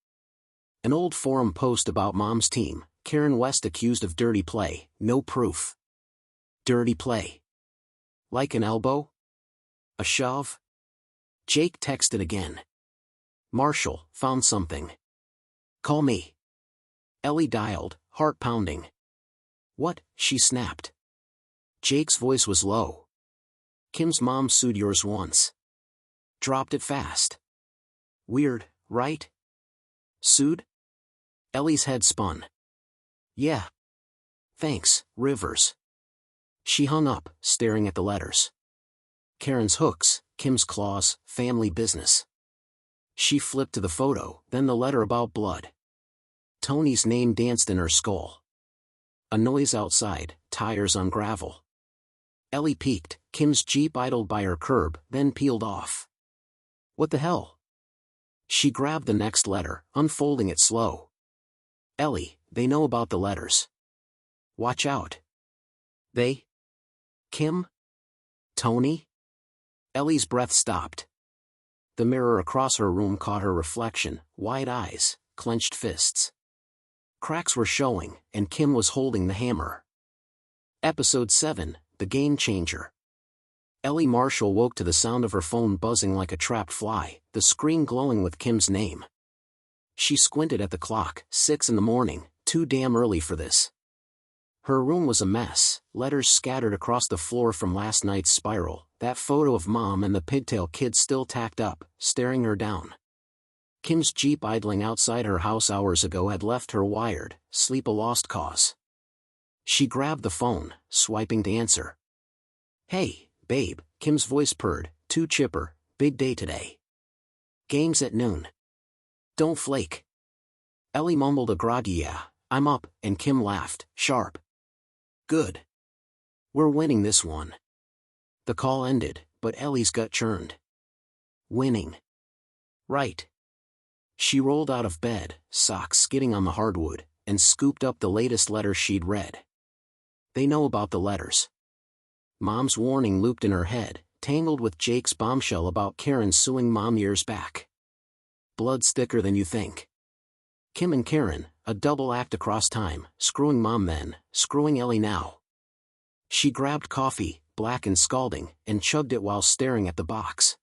An old forum post about Mom's team, Karen West accused of dirty play, no proof. Dirty play. Like an elbow? A shove? Jake texted again. Marshall, found something. Call me. Ellie dialed, heart pounding. What? She snapped. Jake's voice was low. Kim's mom sued yours once. Dropped it fast. Weird, right? Sued? Ellie's head spun. Yeah. Thanks, Rivers. She hung up, staring at the letters. Karen's hooks, Kim's claws, family business. She flipped to the photo, then the letter about blood. Tony's name danced in her skull. A noise outside, tires on gravel. Ellie peeked. Kim's Jeep idled by her curb, then peeled off. What the hell? She grabbed the next letter, unfolding it slow. Ellie, they know about the letters. Watch out. They? Kim? Tony? Ellie's breath stopped. The mirror across her room caught her reflection, wide eyes, clenched fists. Cracks were showing, and Kim was holding the hammer. Episode 7, The Game Changer. Ellie Marshall woke to the sound of her phone buzzing like a trapped fly, the screen glowing with Kim's name. She squinted at the clock, 6 in the morning, too damn early for this. Her room was a mess, letters scattered across the floor from last night's spiral, that photo of Mom and the pigtail kid still tacked up, staring her down. Kim's Jeep idling outside her house hours ago had left her wired, sleep a lost cause. She grabbed the phone, swiping to answer. Hey, babe, Kim's voice purred, too chipper, big day today. Game's at noon. Don't flake. Ellie mumbled a groggy yeah, I'm up, and Kim laughed, sharp. Good. We're winning this one. The call ended, but Ellie's gut churned. Winning. Right. She rolled out of bed, socks skidding on the hardwood, and scooped up the latest letter she'd read. They know about the letters. Mom's warning looped in her head, tangled with Jake's bombshell about Karen suing Mom years back. Blood's thicker than you think. Kim and Karen, a double act across time, screwing Mom then, screwing Ellie now. She grabbed coffee, black and scalding, and chugged it while staring at the box.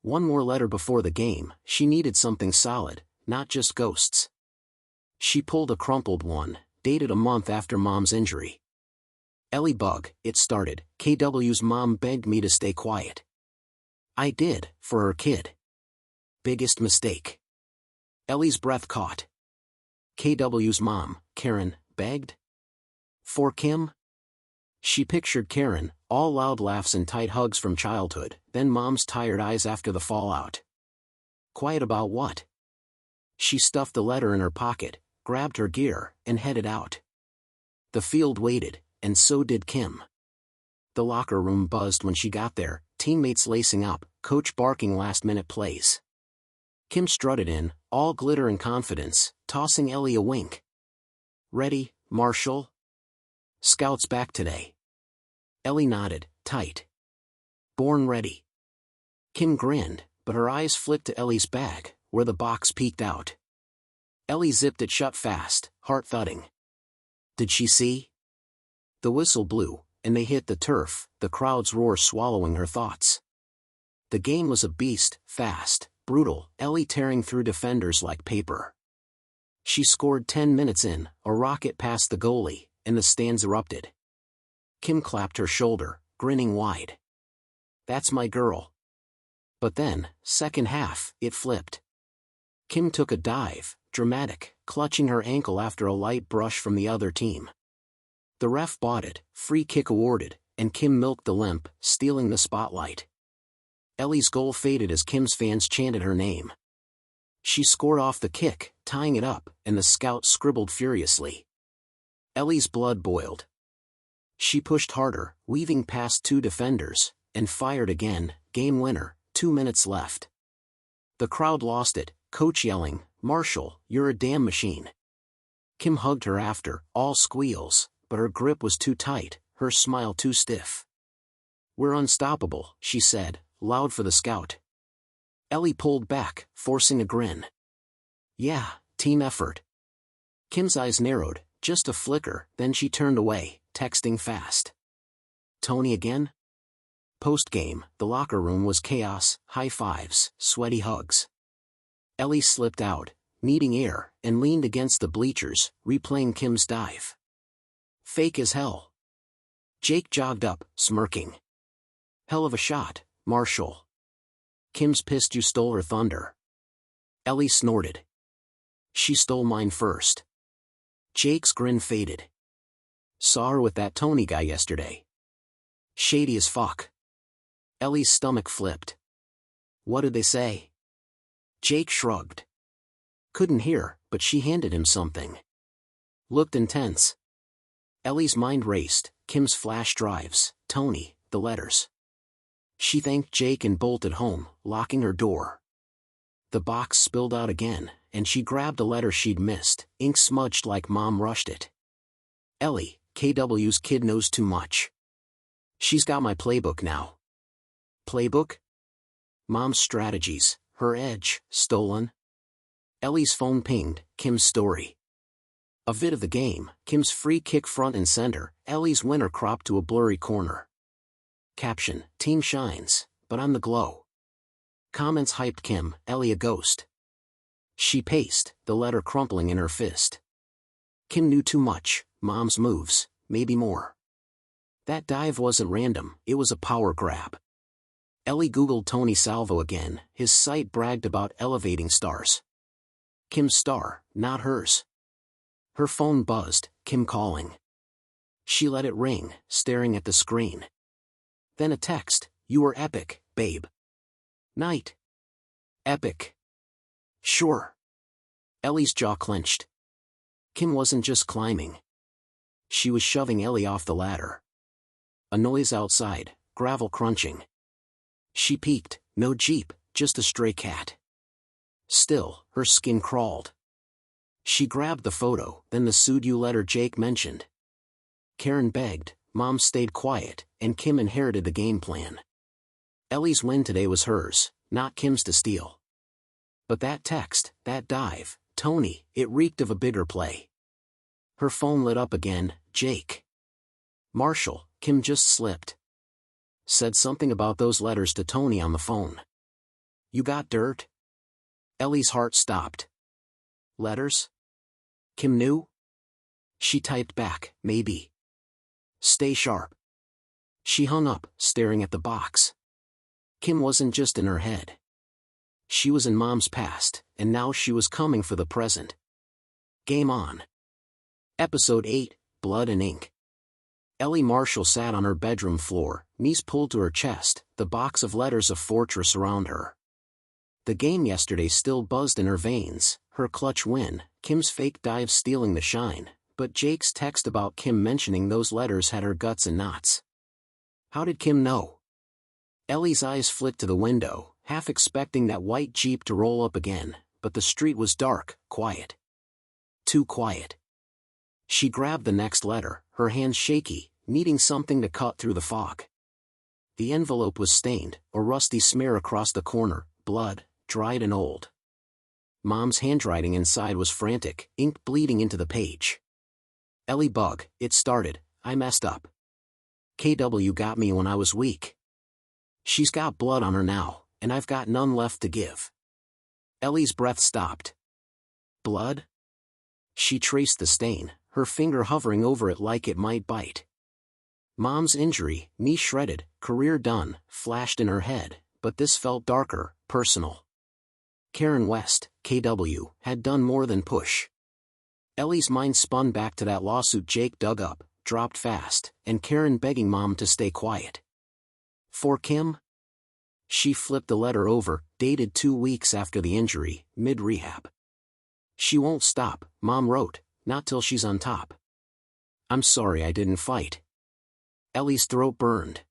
One more letter before the game, she needed something solid, not just ghosts. She pulled a crumpled one, dated a month after Mom's injury. Ellie bug, it started, KW's mom begged me to stay quiet. I did, for her kid. Biggest mistake. Ellie's breath caught. KW's mom, Karen, begged? For Kim? She pictured Karen, all loud laughs and tight hugs from childhood, then Mom's tired eyes after the fallout. Quiet about what? She stuffed the letter in her pocket, grabbed her gear, and headed out. The field waited, and so did Kim. The locker room buzzed when she got there, teammates lacing up, coach barking last-minute plays. Kim strutted in, all glitter and confidence, tossing Ellie a wink. Ready, Marshall? Scouts back today. Ellie nodded, tight. Born ready. Kim grinned, but her eyes flicked to Ellie's bag, where the box peeked out. Ellie zipped it shut fast, heart thudding. Did she see? The whistle blew, and they hit the turf, the crowd's roar swallowing her thoughts. The game was a beast, fast, brutal, Ellie tearing through defenders like paper. She scored 10 minutes in, a rocket past the goalie, and the stands erupted. Kim clapped her shoulder, grinning wide. That's my girl. But then, second half, it flipped. Kim took a dive, dramatic, clutching her ankle after a light brush from the other team. The ref bought it, free kick awarded, and Kim milked the limp, stealing the spotlight. Ellie's goal faded as Kim's fans chanted her name. She scored off the kick, tying it up, and the scouts scribbled furiously. Ellie's blood boiled. She pushed harder, weaving past 2 defenders, and fired again, game winner, 2 minutes left. The crowd lost it, coach yelling, Marshall, you're a damn machine. Kim hugged her after, all squeals, but her grip was too tight, her smile too stiff. "We're unstoppable," she said, loud for the scout. Ellie pulled back, forcing a grin. "Yeah, team effort." Kim's eyes narrowed, just a flicker, then she turned away, texting fast. "Tony again?" Post-game, the locker room was chaos, high fives, sweaty hugs. Ellie slipped out, needing air, and leaned against the bleachers, replaying Kim's dive. "Fake as hell." Jake jogged up, smirking. "Hell of a shot, Marshall." "Kim's pissed you stole her thunder." Ellie snorted. "She stole mine first." Jake's grin faded. "Saw her with that Tony guy yesterday. Shady as fuck." Ellie's stomach flipped. "What did they say?" Jake shrugged. "Couldn't hear, but she handed him something. Looked intense." Ellie's mind raced, Kim's flash drives, Tony, the letters. She thanked Jake and bolted home, locking her door. The box spilled out again, and she grabbed a letter she'd missed, ink smudged like Mom rushed it. "Ellie, KW's kid knows too much. She's got my playbook now." "Playbook?" "Mom's strategies, her edge, stolen." Ellie's phone pinged, Kim's story. A vid of the game, Kim's free kick front and center, Ellie's winner cropped to a blurry corner. Caption, "Team shines, but I'm the glow." Comments hyped Kim, Ellie a ghost. She paced, the letter crumpling in her fist. Kim knew too much, Mom's moves, maybe more. That dive wasn't random, it was a power grab. Ellie Googled Tony Salvo again, his site bragged about elevating stars. Kim's star, not hers. Her phone buzzed, Kim calling. She let it ring, staring at the screen. Then a text, "You were epic, babe." "Night." "Epic." "Sure." Ellie's jaw clenched. Kim wasn't just climbing. She was shoving Ellie off the ladder. A noise outside, gravel crunching. She peeked, no Jeep, just a stray cat. Still, her skin crawled. She grabbed the photo, then the "sued you" letter Jake mentioned. Karen begged, Mom stayed quiet, and Kim inherited the game plan. Ellie's win today was hers, not Kim's to steal. But that text, that dive, Tony, it reeked of a bigger play. Her phone lit up again, Jake. "Marshall, Kim just slipped. Said something about those letters to Tony on the phone. You got dirt?" Ellie's heart stopped. "Letters?" Kim knew? She typed back, "Maybe. Stay sharp." She hung up, staring at the box. Kim wasn't just in her head. She was in Mom's past, and now she was coming for the present. Game on. Episode 8, Blood and Ink. Ellie Marshall sat on her bedroom floor, knees pulled to her chest, the box of letters a fortress around her. The game yesterday still buzzed in her veins, her clutch win, Kim's fake dive stealing the shine, but Jake's text about Kim mentioning those letters had her guts in knots. How did Kim know? Ellie's eyes flicked to the window, half expecting that white Jeep to roll up again, but the street was dark, quiet. Too quiet. She grabbed the next letter, her hands shaky, needing something to cut through the fog. The envelope was stained, a rusty smear across the corner, blood, dried and old. Mom's handwriting inside was frantic, ink bleeding into the page. "Ellie Bug, it started, I messed up. KW got me when I was weak. She's got blood on her now, and I've got none left to give." Ellie's breath stopped. "Blood?" She traced the stain, her finger hovering over it like it might bite. Mom's injury, knee shredded, career done, flashed in her head, but this felt darker, personal. Karen West, KW, had done more than push. Ellie's mind spun back to that lawsuit Jake dug up, dropped fast, and Karen begging Mom to stay quiet. For Kim? She flipped the letter over, dated 2 weeks after the injury, mid-rehab. "She won't stop," Mom wrote, "not till she's on top. I'm sorry I didn't fight." Ellie's throat burned.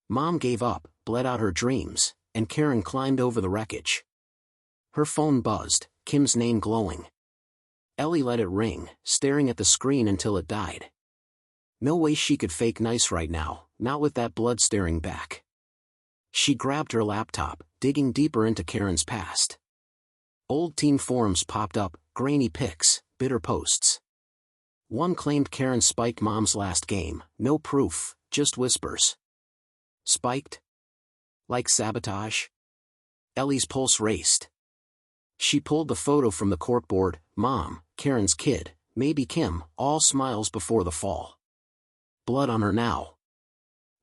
Mom gave up, bled out her dreams, and Karen climbed over the wreckage. Her phone buzzed, Kim's name glowing. Ellie let it ring, staring at the screen until it died. No way she could fake nice right now, not with that blood staring back. She grabbed her laptop, digging deeper into Karen's past. Old teen forums popped up, grainy pics, bitter posts. One claimed Karen spiked Mom's last game, no proof, just whispers. Spiked? Like sabotage? Ellie's pulse raced. She pulled the photo from the corkboard. Mom, Karen's kid, maybe Kim, all smiles before the fall. Blood on her now.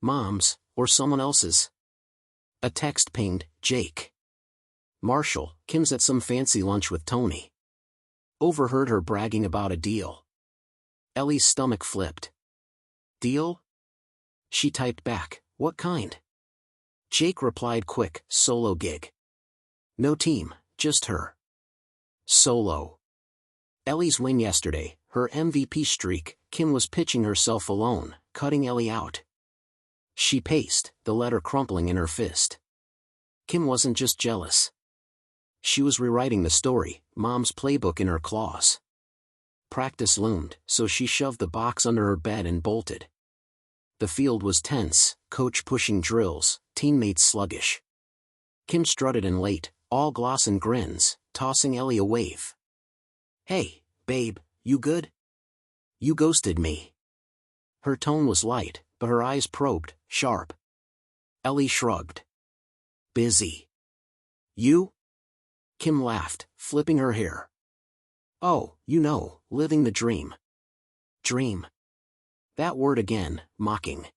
Mom's, or someone else's. A text pinged, Jake. Marshall, Kim's at some fancy lunch with Tony. Overheard her bragging about a deal. Ellie's stomach flipped. Deal? She typed back, what kind? Jake replied quick, solo gig. No team, just her. Solo. Ellie's win yesterday, her MVP streak. Kim was pitching herself alone, cutting Ellie out. She paced, the letter crumpling in her fist. Kim wasn't just jealous. She was rewriting the story, Mom's playbook in her claws. Practice loomed, so she shoved the box under her bed and bolted. The field was tense, coach pushing drills, teammates sluggish. Kim strutted in late, all gloss and grins, tossing Ellie a wave. Hey, babe, you good? You ghosted me. Her tone was light, but her eyes probed, sharp. Ellie shrugged. Busy. You? Kim laughed, flipping her hair. Oh, you know, living the dream. Dream. That word again, mocking.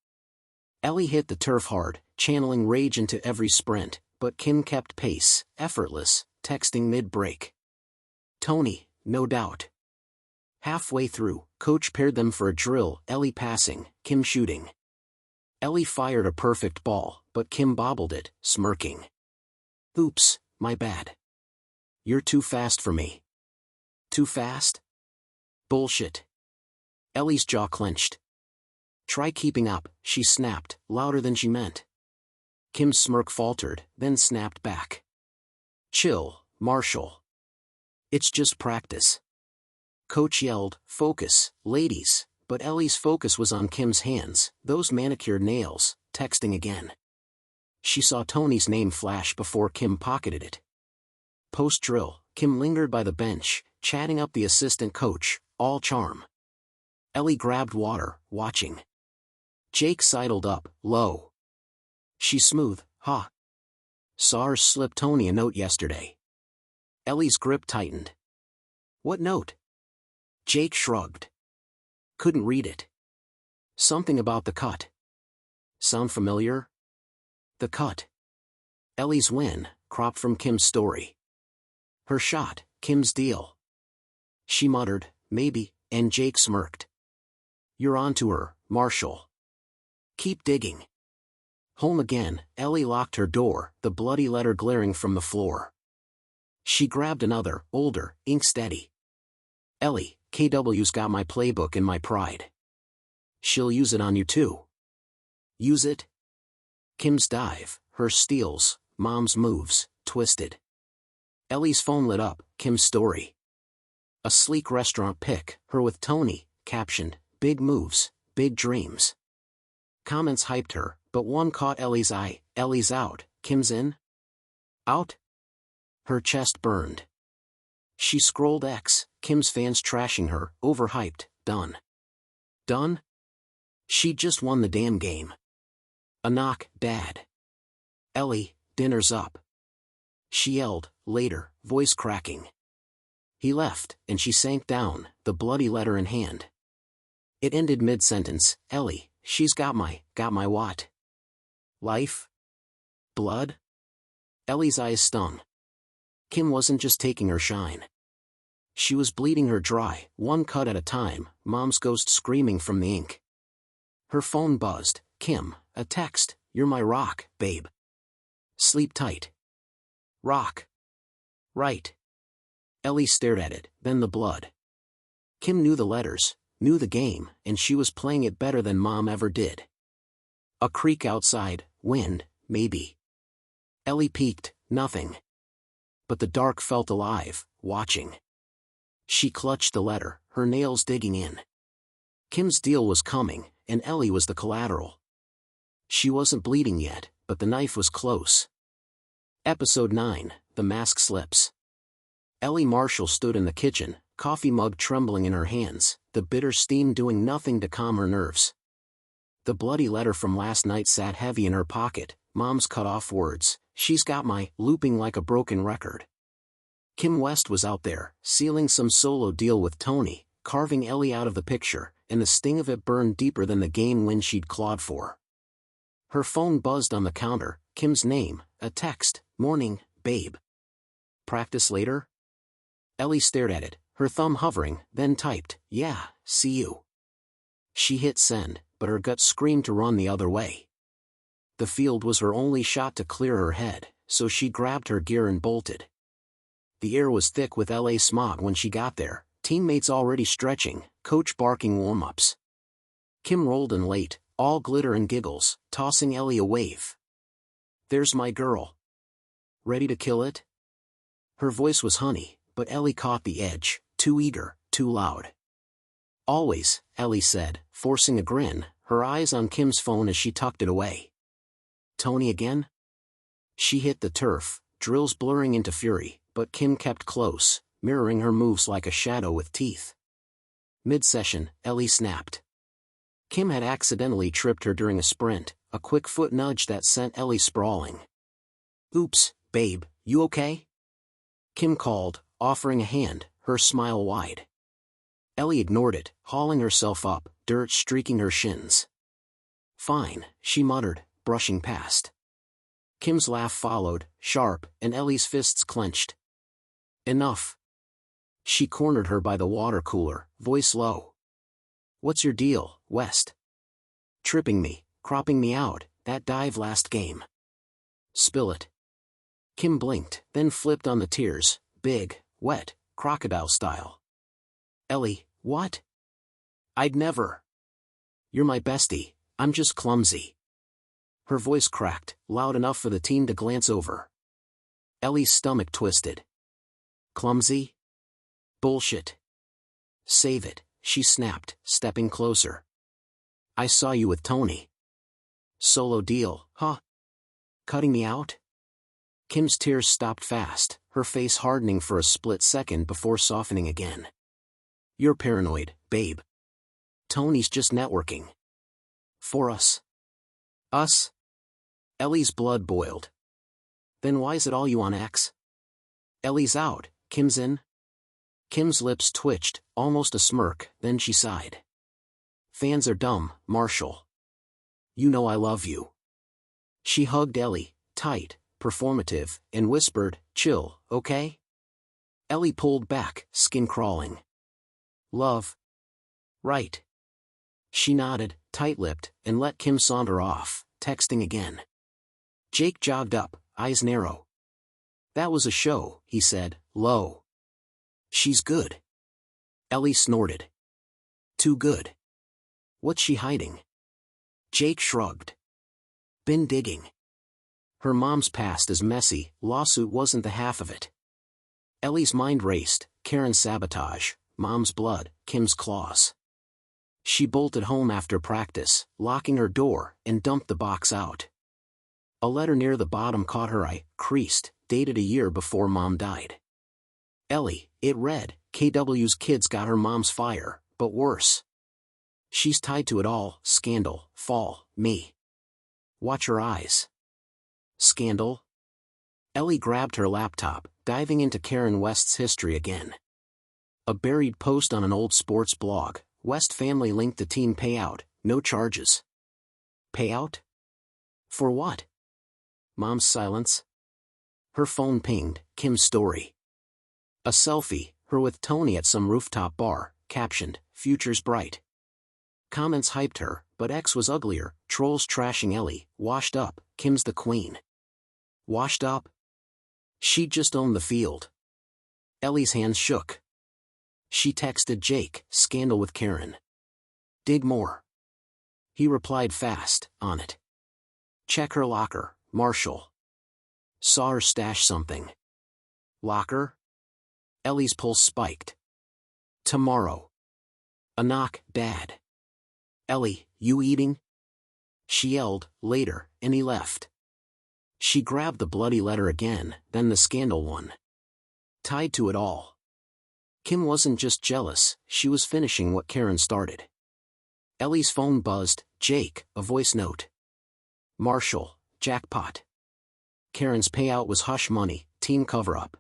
Ellie hit the turf hard, channeling rage into every sprint, but Kim kept pace, effortless, texting mid-break. Tony, no doubt. Halfway through, coach paired them for a drill, Ellie passing, Kim shooting. Ellie fired a perfect ball, but Kim bobbled it, smirking. Oops, my bad. You're too fast for me. Too fast? Bullshit. Ellie's jaw clenched. Try keeping up, she snapped, louder than she meant. Kim's smirk faltered, then snapped back. Chill, Marshall. It's just practice. Coach yelled, focus, ladies, but Ellie's focus was on Kim's hands, those manicured nails, texting again. She saw Tony's name flash before Kim pocketed it. Post-drill, Kim lingered by the bench, chatting up the assistant coach, all charm. Ellie grabbed water, watching. Jake sidled up, low. She's smooth, huh? Saw her slip Tony a note yesterday. Ellie's grip tightened. What note? Jake shrugged. Couldn't read it. Something about the cut. Sound familiar? The cut. Ellie's win, cropped from Kim's story. Her shot, Kim's deal. She muttered, maybe, and Jake smirked. You're on to her, Marshall. Keep digging. Home again, Ellie locked her door, the bloody letter glaring from the floor. She grabbed another, older, ink steady. Ellie, KW's got my playbook and my pride. She'll use it on you too. Use it? Kim's dive, her steals, Mom's moves, twisted. Ellie's phone lit up, Kim's story. A sleek restaurant pic, her with Tony, captioned, big moves, big dreams. Comments hyped her, but one caught Ellie's eye, Ellie's out, Kim's in? Out? Her chest burned. She scrolled X, Kim's fans trashing her, overhyped, done. Done? She just won the damn game. A knock, Dad. Ellie, dinner's up. She yelled, later, voice cracking. He left, and she sank down, the bloody letter in hand. It ended mid-sentence, Ellie, she's got my what? Life? Blood? Ellie's eyes stung. Kim wasn't just taking her shine. She was bleeding her dry, one cut at a time, Mom's ghost screaming from the ink. Her phone buzzed, Kim, a text, you're my rock, babe. Sleep tight. Rock. Right. Ellie stared at it, then the blood. Kim knew the letters, knew the game, and she was playing it better than Mom ever did. A creak outside, wind, maybe. Ellie peeked, nothing. But the dark felt alive, watching. She clutched the letter, her nails digging in. Kim's deal was coming, and Ellie was the collateral. She wasn't bleeding yet, but the knife was close. Episode 9, The Mask Slips. Ellie Marshall stood in the kitchen, coffee mug trembling in her hands, the bitter steam doing nothing to calm her nerves. The bloody letter from last night sat heavy in her pocket, Mom's cut-off words, "She's got my," looping like a broken record. Kim West was out there, sealing some solo deal with Tony, carving Ellie out of the picture, and the sting of it burned deeper than the game win she'd clawed for. Her phone buzzed on the counter, Kim's name, a text, "Morning, babe. Practice later?" Ellie stared at it, her thumb hovering, then typed, "Yeah, see you." She hit send, but her gut screamed to run the other way. The field was her only shot to clear her head, so she grabbed her gear and bolted. The air was thick with LA smog when she got there, teammates already stretching, coach barking warm-ups. Kim rolled in late, all glitter and giggles, tossing Ellie a wave. "There's my girl. Ready to kill it?" Her voice was honey, but Ellie caught the edge, too eager, too loud. "Always," Ellie said, forcing a grin, her eyes on Kim's phone as she tucked it away. "Tony again?" She hit the turf, drills blurring into fury, but Kim kept close, mirroring her moves like a shadow with teeth. Mid-session, Ellie snapped. Kim had accidentally tripped her during a sprint, a quick foot nudge that sent Ellie sprawling. "Oops, babe, you okay?" Kim called, offering a hand, her smile wide. Ellie ignored it, hauling herself up, dirt streaking her shins. "Fine," she muttered, brushing past. Kim's laugh followed, sharp, and Ellie's fists clenched. "Enough." She cornered her by the water cooler, voice low. "What's your deal, West? Tripping me, cropping me out, that dive last game. Spill it." Kim blinked, then flipped on the tears, big, wet, crocodile style. "Ellie, what? I'd never. You're my bestie, I'm just clumsy." Her voice cracked, loud enough for the team to glance over. Ellie's stomach twisted. "Clumsy? Bullshit. Save it," she snapped, stepping closer. "I saw you with Tony. Solo deal, huh? Cutting me out?" Kim's tears stopped fast, her face hardening for a split second before softening again. "You're paranoid, babe. Tony's just networking. For us." "Us?" Ellie's blood boiled. "Then why's it all you on X?" "Ellie's out, Kim's in." Kim's lips twitched, almost a smirk, then she sighed. "Fans are dumb, Marshall. You know I love you." She hugged Ellie, tight, performative, and whispered, "Chill, okay?" Ellie pulled back, skin crawling. "Love? Right." She nodded, tight-lipped, and let Kim saunter off, texting again. Jake jogged up, eyes narrow. "That was a show," he said, low. "She's good." Ellie snorted. "Too good. What's she hiding?" Jake shrugged. "Been digging. Her mom's past is messy, lawsuit wasn't the half of it." Ellie's mind raced, Karen's sabotage, mom's blood, Kim's claws. She bolted home after practice, locking her door, and dumped the box out. A letter near the bottom caught her eye, creased, dated a year before Mom died. "Ellie," it read, "KW's kids got her mom's fire, but worse. She's tied to it all, scandal, fall, me. Watch her eyes." Scandal? Ellie grabbed her laptop, diving into Karen West's history again. A buried post on an old sports blog, West family linked the team payout, no charges. Payout? For what? Mom's silence. Her phone pinged, Kim's story. A selfie, her with Tony at some rooftop bar, captioned, "Future's bright." Comments hyped her, but X was uglier, trolls trashing Ellie, washed up, Kim's the queen. Washed up? She'd just owned the field. Ellie's hands shook. She texted Jake, "Scandal with Karen. Dig more." He replied fast, on it. "Check her locker, Marshall. Saw her stash something." Locker? Ellie's pulse spiked. "Tomorrow. A knock, Dad." "Ellie, you eating?" she yelled, later, and he left. She grabbed the bloody letter again, then the scandal one. Tied to it all. Kim wasn't just jealous, she was finishing what Karen started. Ellie's phone buzzed. Jake, a voice note. Marshall, jackpot. Karen's payout was hush money, team cover-up.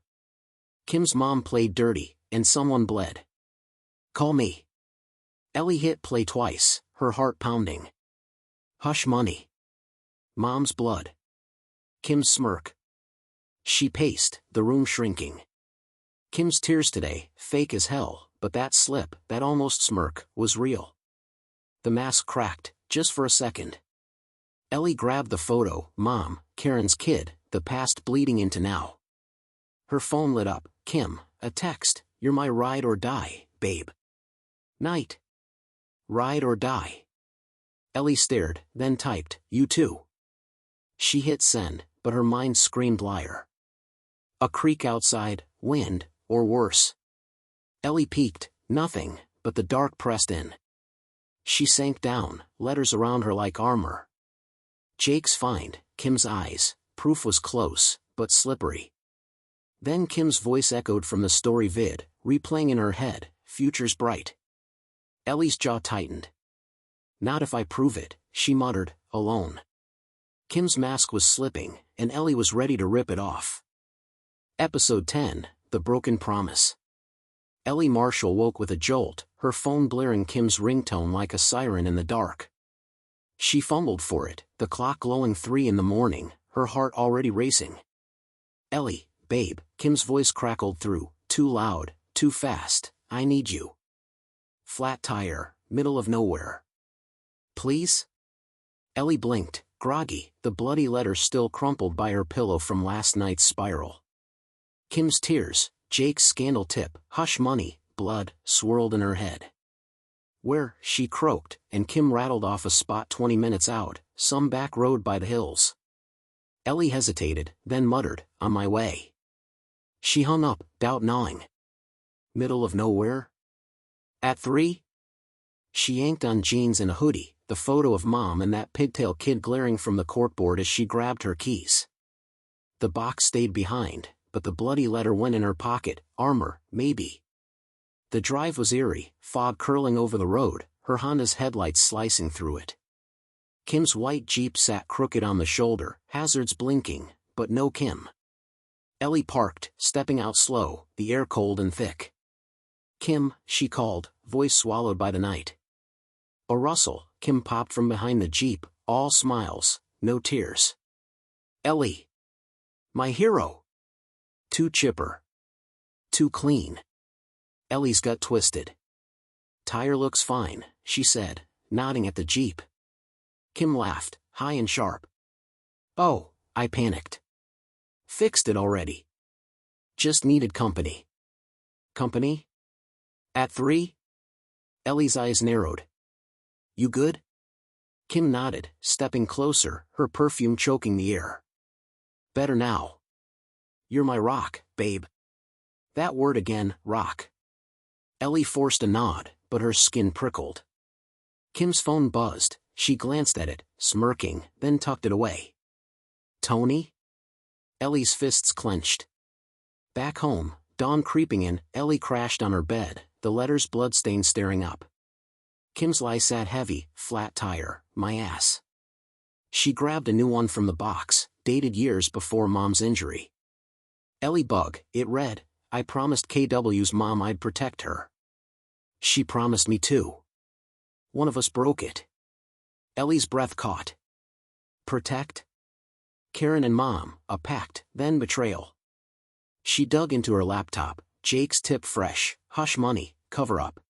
Kim's mom played dirty, and someone bled. Call me. Ellie hit play twice, her heart pounding. Hush money. Mom's blood. Kim's smirk. She paced, the room shrinking. Kim's tears today, fake as hell, but that slip, that almost smirk, was real. The mask cracked, just for a second. Ellie grabbed the photo, Mom, Karen's kid, the past bleeding into now. Her phone lit up. Kim, a text, you're my ride or die, babe. Night. Ride or die. Ellie stared, then typed, you too. She hit send, but her mind screamed liar. A creak outside, wind, or worse. Ellie peeked, nothing, but the dark pressed in. She sank down, letters around her like armor. Jake's find, Kim's eyes, proof was close, but slippery. Then Kim's voice echoed from the story vid, replaying in her head, future's bright. Ellie's jaw tightened. Not if I prove it, she muttered, alone. Kim's mask was slipping, and Ellie was ready to rip it off. Episode 10, The Broken Promise. Ellie Marshall woke with a jolt, her phone blaring Kim's ringtone like a siren in the dark. She fumbled for it, the clock glowing 3 in the morning, her heart already racing. Ellie, babe, Kim's voice crackled through, too loud, too fast, I need you. Flat tire, middle of nowhere. Please? Ellie blinked, groggy, the bloody letter still crumpled by her pillow from last night's spiral. Kim's tears, Jake's scandal tip, hush money, blood, swirled in her head. Where, she croaked, and Kim rattled off a spot 20 minutes out, some back road by the hills. Ellie hesitated, then muttered, on my way. She hung up, doubt gnawing. Middle of nowhere? At 3? She yanked on jeans and a hoodie, the photo of Mom and that pigtail kid glaring from the corkboard as she grabbed her keys. The box stayed behind, but the bloody letter went in her pocket, armor, maybe. The drive was eerie, fog curling over the road, her Honda's headlights slicing through it. Kim's white Jeep sat crooked on the shoulder, hazards blinking, but no Kim. Ellie parked, stepping out slow, the air cold and thick. Kim, she called, voice swallowed by the night. A rustle, Kim popped from behind the Jeep, all smiles, no tears. Ellie. My hero. Too chipper. Too clean. Ellie's gut twisted. Tire looks fine, she said, nodding at the Jeep. Kim laughed, high and sharp. Oh, I panicked. Fixed it already. Just needed company. Company? At 3? Ellie's eyes narrowed. You good? Kim nodded, stepping closer, her perfume choking the air. Better now. You're my rock, babe. That word again, rock. Ellie forced a nod, but her skin prickled. Kim's phone buzzed, she glanced at it, smirking, then tucked it away. Tony? Ellie's fists clenched. Back home, dawn creeping in, Ellie crashed on her bed, the letters bloodstained staring up. Kim's lie sat heavy, flat tire, my ass. She grabbed a new one from the box, dated years before Mom's injury. Ellie bug, it read, I promised KW's mom I'd protect her. She promised me too. One of us broke it. Ellie's breath caught. Protect? Karen and Mom, a pact, then betrayal. She dug into her laptop, Jake's tip fresh, hush money, cover up.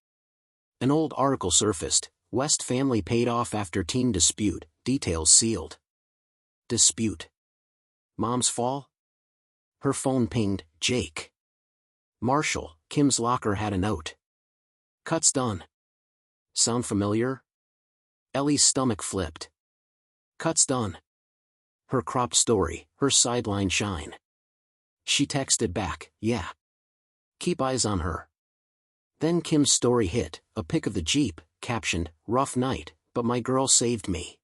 An old article surfaced, West family paid off after teen dispute, details sealed. Dispute. Mom's fall? Her phone pinged, Jake. Marshall, Kim's locker had a note. Cuts done. Sound familiar? Ellie's stomach flipped. Cuts done. Her cropped story, her sideline shine. She texted back, yeah. Keep eyes on her. Then Kim's story hit, a pic of the Jeep, captioned, rough night, but my girl saved me.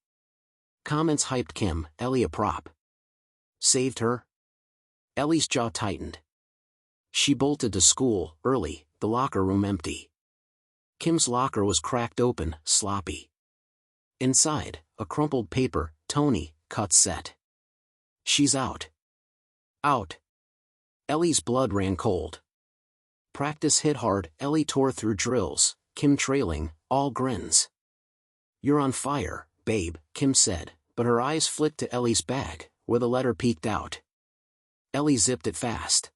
Comments hyped Kim, Ellie a prop. Saved her? Ellie's jaw tightened. She bolted to school, early, the locker room empty. Kim's locker was cracked open, sloppy. Inside, a crumpled paper, Tony, cut set. She's out. Out. Ellie's blood ran cold. Practice hit hard, Ellie tore through drills, Kim trailing, all grins. You're on fire, babe, Kim said, but her eyes flicked to Ellie's bag, where the letter peeked out. Ellie zipped it fast.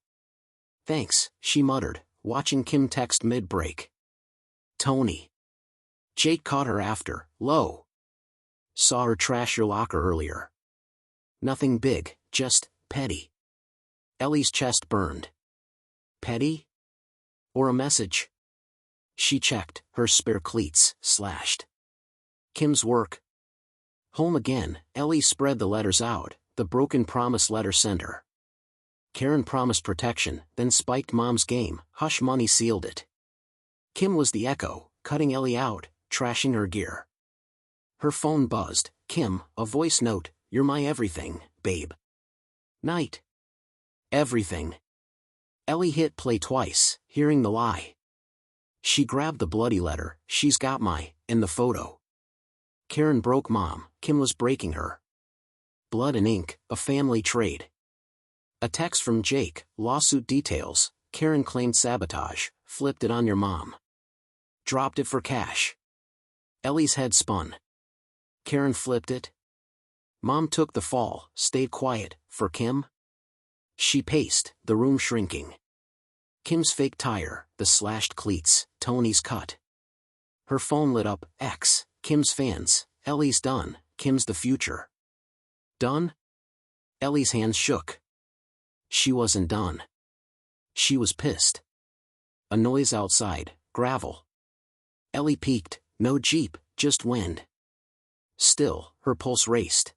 Thanks, she muttered, watching Kim text mid-break. Tony. Jake caught her after, low. Saw her trash your locker earlier. Nothing big, just, petty. Ellie's chest burned. Petty? Or a message? She checked, her spare cleats, slashed. Kim's work. Home again, Ellie spread the letters out, the broken promise letter sender. Karen promised protection, then spiked Mom's game, hush money sealed it. Kim was the echo, cutting Ellie out, trashing her gear. Her phone buzzed, Kim, a voice note, you're my everything, babe. Night. Everything. Ellie hit play twice, hearing the lie. She grabbed the bloody letter, she's got in the photo. Karen broke Mom, Kim was breaking her. Blood and ink, a family trade. A text from Jake, lawsuit details, Karen claimed sabotage, flipped it on your mom. Dropped it for cash. Ellie's head spun. Karen flipped it. Mom took the fall, stayed quiet, for Kim? She paced, the room shrinking. Kim's fake tire, the slashed cleats, Tony's cut. Her phone lit up, X, Kim's fans, Ellie's done, Kim's the future. Done? Ellie's hands shook. She wasn't done. She was pissed. A noise outside, gravel. Ellie peeked, no Jeep, just wind. Still, her pulse raced.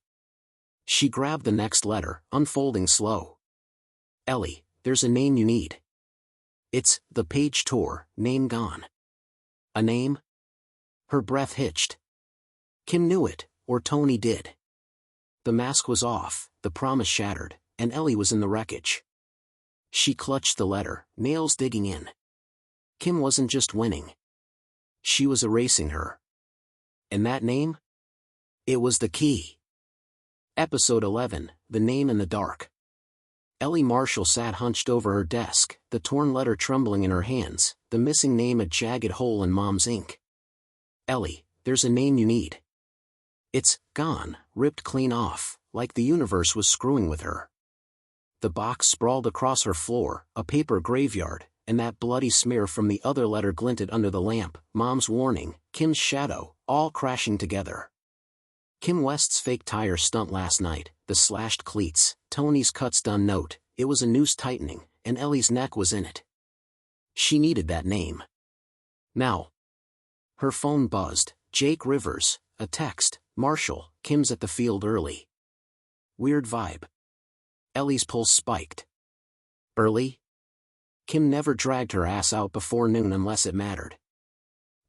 She grabbed the next letter, unfolding slow. Ellie, there's a name you need. It's, the page tore, name gone. A name? Her breath hitched. Kim knew it, or Tony did. The mask was off, the promise shattered, and Ellie was in the wreckage. She clutched the letter, nails digging in. Kim wasn't just winning. She was erasing her. And that name? It was the key. Episode 11, The Name in the Dark. Ellie Marshall sat hunched over her desk, the torn letter trembling in her hands, the missing name a jagged hole in Mom's ink. Ellie, there's a name you need. It's gone, ripped clean off, like the universe was screwing with her. The box sprawled across her floor, a paper graveyard, and that bloody smear from the other letter glinted under the lamp, Mom's warning, Kim's shadow, all crashing together. Kim West's fake tire stunt last night, the slashed cleats, Tony's cuts done note, it was a noose tightening, and Ellie's neck was in it. She needed that name. Now. Her phone buzzed, Jake Rivers, a text, Marshall, Kim's at the field early. Weird vibe. Ellie's pulse spiked. Early? Kim never dragged her ass out before noon unless it mattered.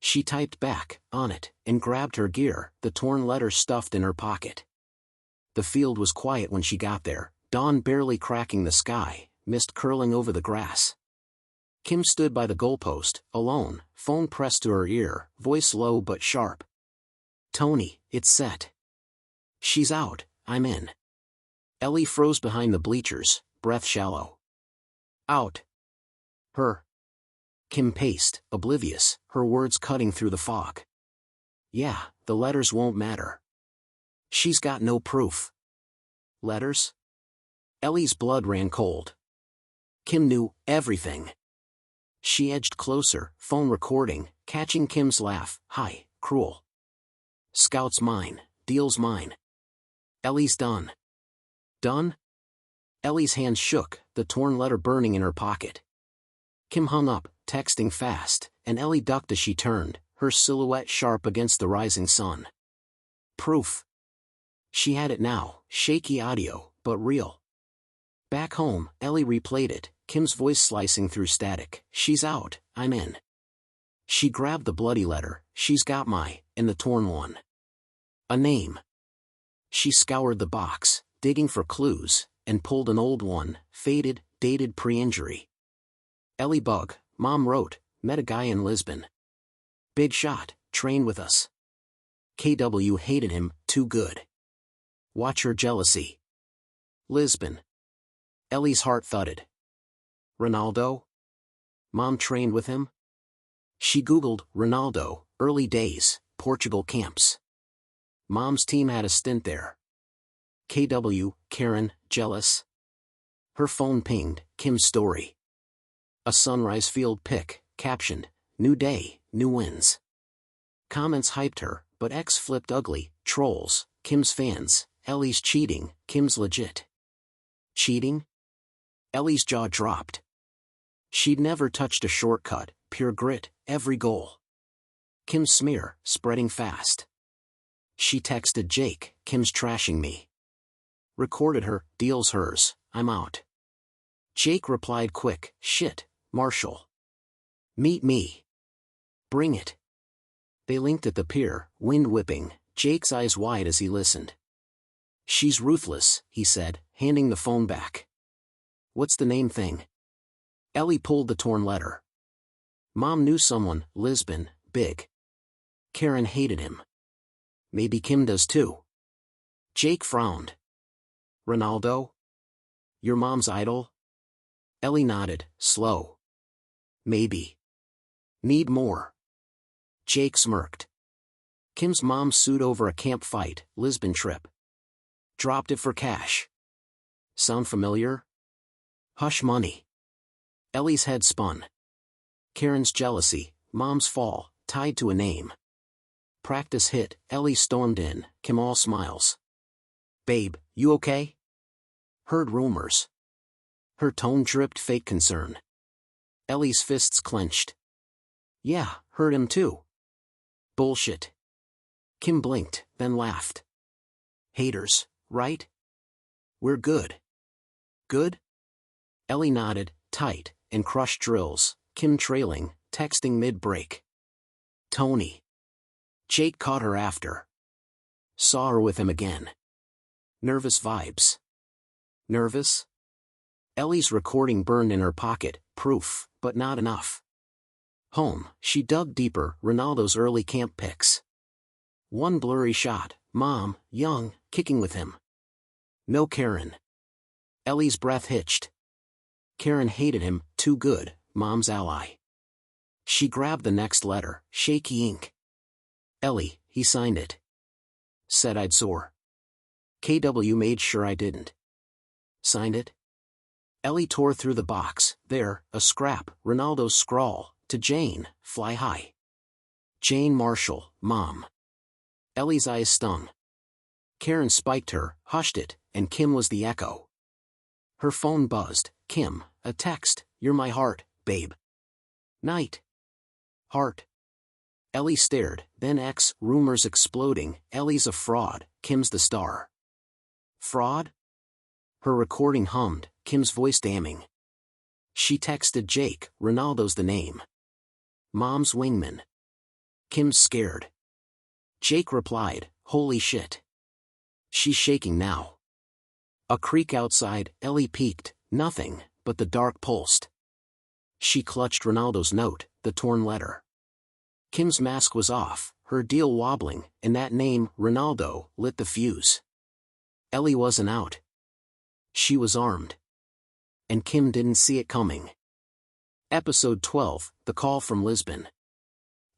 She typed back, on it, and grabbed her gear, the torn letter stuffed in her pocket. The field was quiet when she got there, dawn barely cracking the sky, mist curling over the grass. Kim stood by the goalpost, alone, phone pressed to her ear, voice low but sharp. Tony, it's set. She's out, I'm in. Ellie froze behind the bleachers, breath shallow. Out. Her. Kim paced, oblivious, her words cutting through the fog. Yeah, the letters won't matter. She's got no proof. Letters? Ellie's blood ran cold. Kim knew everything. She edged closer, phone recording, catching Kim's laugh, hi, cruel. Scout's mine, deal's mine. Ellie's done. Done? Ellie's hands shook, the torn letter burning in her pocket. Kim hung up, texting fast, and Ellie ducked as she turned, her silhouette sharp against the rising sun. Proof. She had it now, shaky audio, but real. Back home, Ellie replayed it, Kim's voice slicing through static, she's out, I'm in. She grabbed the bloody letter, she's got in the torn one. A name. She scoured the box, digging for clues, and pulled an old one, faded, dated pre-injury. Ellie Bug, Mom wrote, met a guy in Lisbon. Big shot, trained with us. KW hated him, too good. Watch her jealousy. Lisbon. Ellie's heart thudded. Ronaldo? Mom trained with him? She Googled, Ronaldo, early days, Portugal camps. Mom's team had a stint there. KW, Karen, jealous? Her phone pinged, Kim's story. A sunrise field pic, captioned, new day, new wins. Comments hyped her, but X flipped ugly, trolls, Kim's fans, Ellie's cheating, Kim's legit. Cheating? Ellie's jaw dropped. She'd never touched a shortcut, pure grit, every goal. Kim's smear, spreading fast. She texted Jake, Kim's trashing me. Recorded her, deal's hers, I'm out. Jake replied quick, shit, Marshall. Meet me. Bring it. They linked at the pier, wind whipping, Jake's eyes wide as he listened. She's ruthless, he said, handing the phone back. What's the name thing? Ellie pulled the torn letter. Mom knew someone, Lisbon, big. Karen hated him. Maybe Kim does too. Jake frowned. Ronaldo? Your mom's idol? Ellie nodded, slow. Maybe. Need more. Jake smirked. Kim's mom sued over a camp fight, Lisbon trip. Dropped it for cash. Sound familiar? Hush money. Ellie's head spun. Karen's jealousy, Mom's fall, tied to a name. Practice hit, Ellie stormed in, Kim all smiles. Babe, you okay? Heard rumors. Her tone dripped fake concern. Ellie's fists clenched. Yeah, heard him too. Bullshit. Kim blinked, then laughed. Haters, right? We're good. Good? Ellie nodded, tight, and crushed drills, Kim trailing, texting mid-break. Tony. Jake caught her after. Saw her with him again. Nervous vibes. Nervous? Ellie's recording burned in her pocket, proof, but not enough. Home, she dug deeper, Ronaldo's early camp pics. One blurry shot, Mom, young, kicking with him. No Karen. Ellie's breath hitched. Karen hated him, too good, Mom's ally. She grabbed the next letter, shaky ink. Ellie, he signed it. Said I'd soar. KW made sure I didn't. Signed it? Ellie tore through the box, there, a scrap, Ronaldo's scrawl, to Jane, fly high. Jane Marshall, Mom. Ellie's eyes stung. Karen spiked her, hushed it, and Kim was the echo. Her phone buzzed, Kim, a text, you're my heart, babe. Night. Heart. Ellie stared, then X, rumors exploding, Ellie's a fraud, Kim's the star. Fraud? Her recording hummed, Kim's voice damning. She texted Jake, Ronaldo's the name. Mom's wingman. Kim's scared. Jake replied, holy shit. She's shaking now. A creak outside, Ellie peeked, nothing, but the dark pulsed. She clutched Ronaldo's note, the torn letter. Kim's mask was off, her deal wobbling, and that name, Ronaldo, lit the fuse. Ellie wasn't out. She was armed. And Kim didn't see it coming. Episode 12, The Call from Lisbon.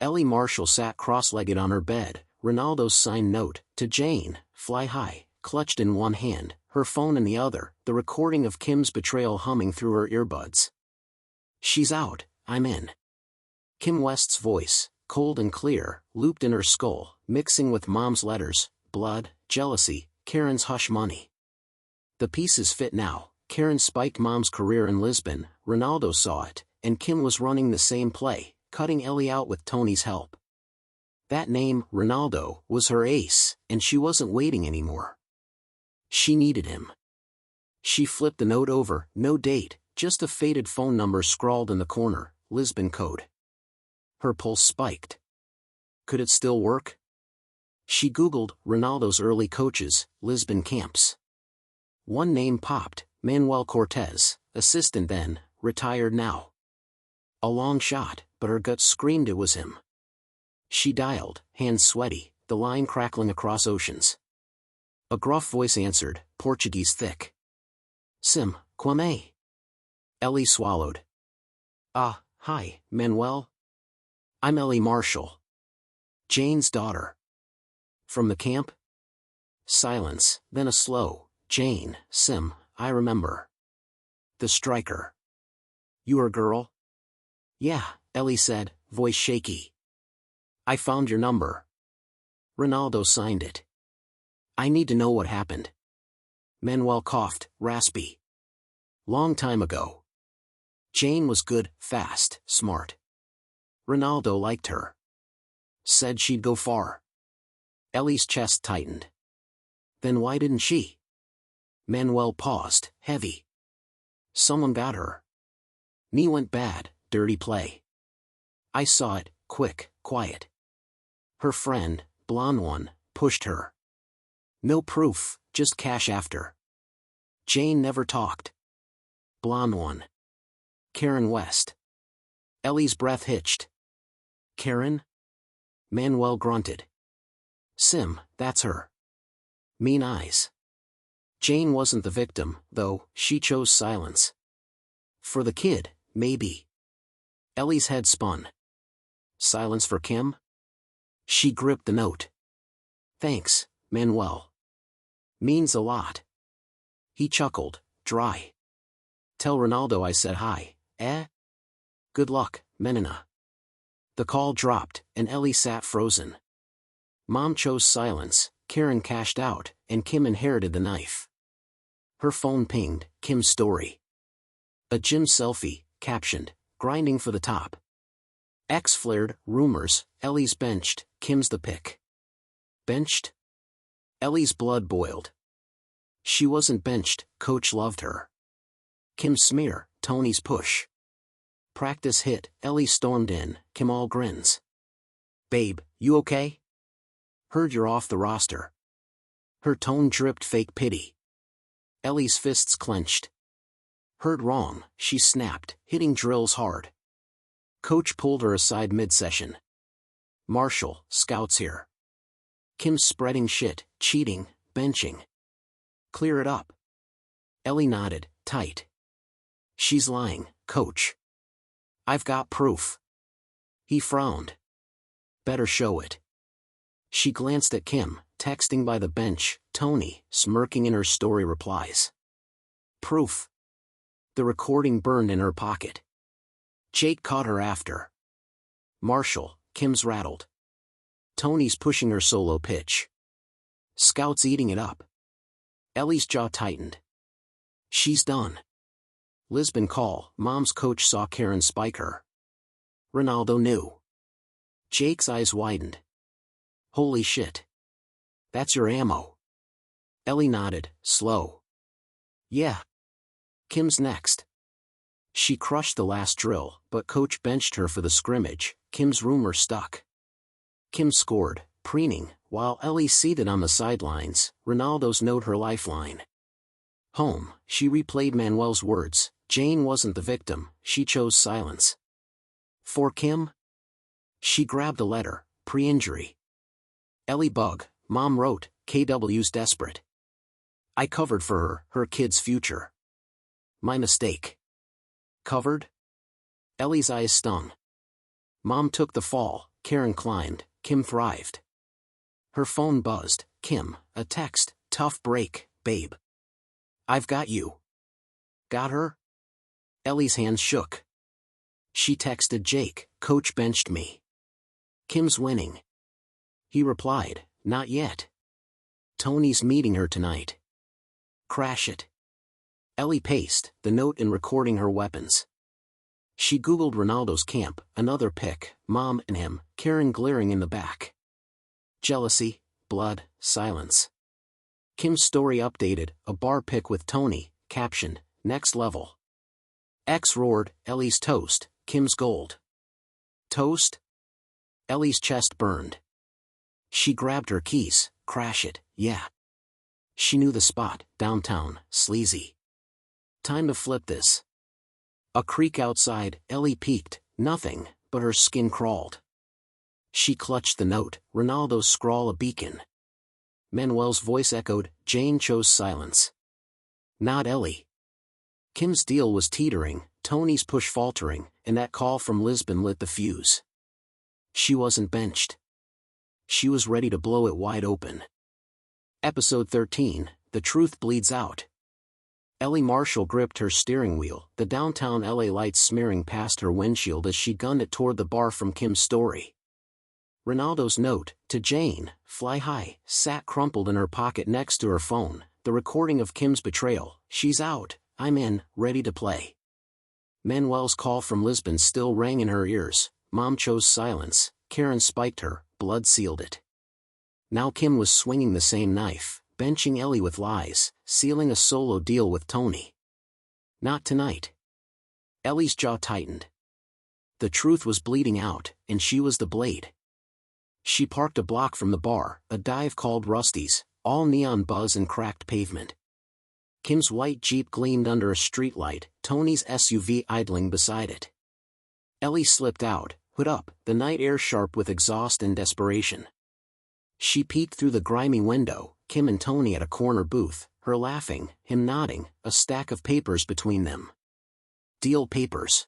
Ellie Marshall sat cross-legged on her bed, Ronaldo's signed note, to Jane, fly high, clutched in one hand, her phone in the other, the recording of Kim's betrayal humming through her earbuds. She's out, I'm in. Kim West's voice, cold and clear, looped in her skull, mixing with Mom's letters, blood, jealousy, Karen's hush money. The pieces fit now. Karen spiked Mom's career in Lisbon, Ronaldo saw it, and Kim was running the same play, cutting Ellie out with Tony's help. That name, Ronaldo, was her ace, and she wasn't waiting anymore. She needed him. She flipped the note over, no date, just a faded phone number scrawled in the corner, Lisbon code. Her pulse spiked. Could it still work? She Googled Ronaldo's early coaches, Lisbon camps. One name popped, Manuel Cortez, assistant then, retired now. A long shot, but her gut screamed it was him. She dialed, hands sweaty, the line crackling across oceans. A gruff voice answered, Portuguese thick. Sim, Kwame. Ellie swallowed. Ah, hi, Manuel. I'm Ellie Marshall. Jane's daughter. From the camp? Silence, then a slow, Jane, Sim, I remember. The striker. You her girl? Yeah, Ellie said, voice shaky. I found your number. Ronaldo signed it. I need to know what happened. Manuel coughed, raspy. Long time ago. Jane was good, fast, smart. Ronaldo liked her. Said she'd go far. Ellie's chest tightened. Then why didn't she? Manuel paused, heavy. Someone got her. Knee went bad, dirty play. I saw it, quick, quiet. Her friend, blonde one, pushed her. No proof, just cash after. Jane never talked. Blonde one. Karen West. Ellie's breath hitched. Karen? Manuel grunted. Sim, that's her. Mean eyes. Jane wasn't the victim, though, she chose silence. For the kid, maybe. Ellie's head spun. Silence for Kim? She gripped the note. Thanks, Manuel. Means a lot. He chuckled, dry. Tell Ronaldo I said hi, eh? Good luck, Menina. The call dropped, and Ellie sat frozen. Mom chose silence, Karen cashed out, and Kim inherited the knife. Her phone pinged, Kim's story. A gym selfie, captioned, grinding for the top. X flared, rumors, Ellie's benched, Kim's the pick. Benched? Ellie's blood boiled. She wasn't benched, coach loved her. Kim's smear, Tony's push. Practice hit, Ellie stormed in, Kim all grins. Babe, you okay? Heard you're off the roster. Her tone dripped fake pity. Ellie's fists clenched. Heard wrong, she snapped, hitting drills hard. Coach pulled her aside mid-session. Marshall, scouts here. Kim's spreading shit, cheating, benching. Clear it up. Ellie nodded, tight. She's lying, coach. I've got proof. He frowned. Better show it. She glanced at Kim, texting by the bench, Tony, smirking in her story replies. Proof. The recording burned in her pocket. Jake caught her after. Marshall, Kim's rattled. Tony's pushing her solo pitch. Scout's eating it up. Ellie's jaw tightened. She's done. Lisbon call, Mom's coach saw Karen spike her. Ronaldo knew. Jake's eyes widened. Holy shit. That's your ammo. Ellie nodded, slow. Yeah. Kim's next. She crushed the last drill, but coach benched her for the scrimmage, Kim's rumor stuck. Kim scored, preening, while Ellie seated on the sidelines, Ronaldo's note her lifeline. Home, she replayed Manuel's words, Jane wasn't the victim, she chose silence. For Kim? She grabbed a letter, pre-injury. Ellie bug, Mom wrote, KW's desperate. I covered for her, her kid's future. My mistake. Covered? Ellie's eyes stung. Mom took the fall, Karen climbed, Kim thrived. Her phone buzzed, Kim, a text, tough break, babe. I've got you. Got her? Ellie's hands shook. She texted Jake, coach benched me. Kim's winning. He replied, not yet. Tony's meeting her tonight. Crash it. Ellie paced, the note in recording her weapons. She Googled Ronaldo's camp, another pic, Mom and him, Karen glaring in the back. Jealousy, blood, silence. Kim's story updated, a bar pic with Tony, captioned, next level. X roared, Ellie's toast, Kim's gold. Toast? Ellie's chest burned. She grabbed her keys. Crash it, yeah. She knew the spot, downtown, sleazy. Time to flip this. A creak outside, Ellie peeked, nothing, but her skin crawled. She clutched the note, Ronaldo's scrawl a beacon. Manuel's voice echoed, Jane chose silence. Not Ellie. Kim's deal was teetering, Tony's push faltering, and that call from Lisbon lit the fuse. She wasn't benched. She was ready to blow it wide open. Episode 13, The Truth Bleeds Out. Ellie Marshall gripped her steering wheel, the downtown LA lights smearing past her windshield as she gunned it toward the bar from Kim's story. Ronaldo's note, to Jane, fly high, sat crumpled in her pocket next to her phone, the recording of Kim's betrayal, she's out, I'm in, ready to play. Manuel's call from Lisbon still rang in her ears, Mom chose silence, Karen spiked her, blood sealed it. Now Kim was swinging the same knife, benching Ellie with lies, sealing a solo deal with Tony. Not tonight. Ellie's jaw tightened. The truth was bleeding out, and she was the blade. She parked a block from the bar, a dive called Rusty's, all neon buzz and cracked pavement. Kim's white Jeep gleamed under a streetlight, Tony's SUV idling beside it. Ellie slipped out, hood up, the night air sharp with exhaust and desperation. She peeked through the grimy window, Kim and Tony at a corner booth, her laughing, him nodding, a stack of papers between them. Deal papers.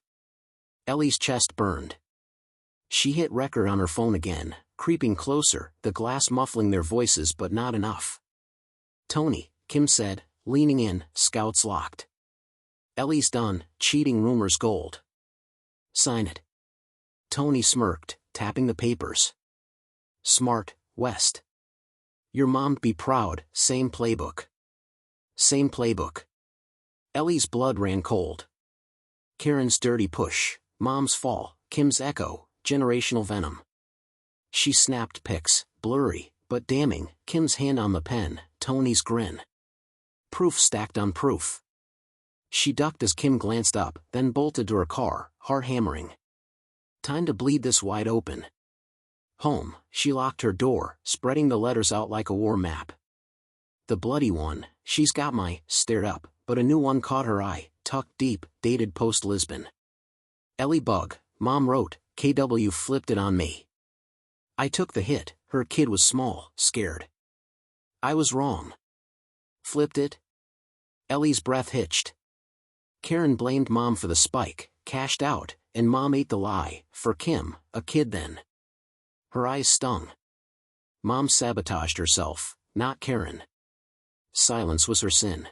Ellie's chest burned. She hit record on her phone again, creeping closer, the glass muffling their voices but not enough. Tony, Kim said, leaning in, scouts locked. Ellie's done, cheating rumors gold. Sign it. Tony smirked, tapping the papers. Smart, West. Your mom'd be proud, same playbook. Same playbook. Ellie's blood ran cold. Karen's dirty push, Mom's fall, Kim's echo, generational venom. She snapped pics, blurry, but damning, Kim's hand on the pen, Tony's grin. Proof stacked on proof. She ducked as Kim glanced up, then bolted to her car, heart hammering. Time to bleed this wide open. Home, she locked her door, spreading the letters out like a war map. The bloody one, she's got my, stared up, but a new one caught her eye, tucked deep, dated post-Lisbon. Ellie Bug, Mom wrote, KW flipped it on me. I took the hit, her kid was small, scared. I was wrong. Flipped it? Ellie's breath hitched. Karen blamed Mom for the spike, cashed out, and Mom ate the lie, for Kim, a kid then. Her eyes stung. Mom sabotaged herself, not Karen. Silence was her sin.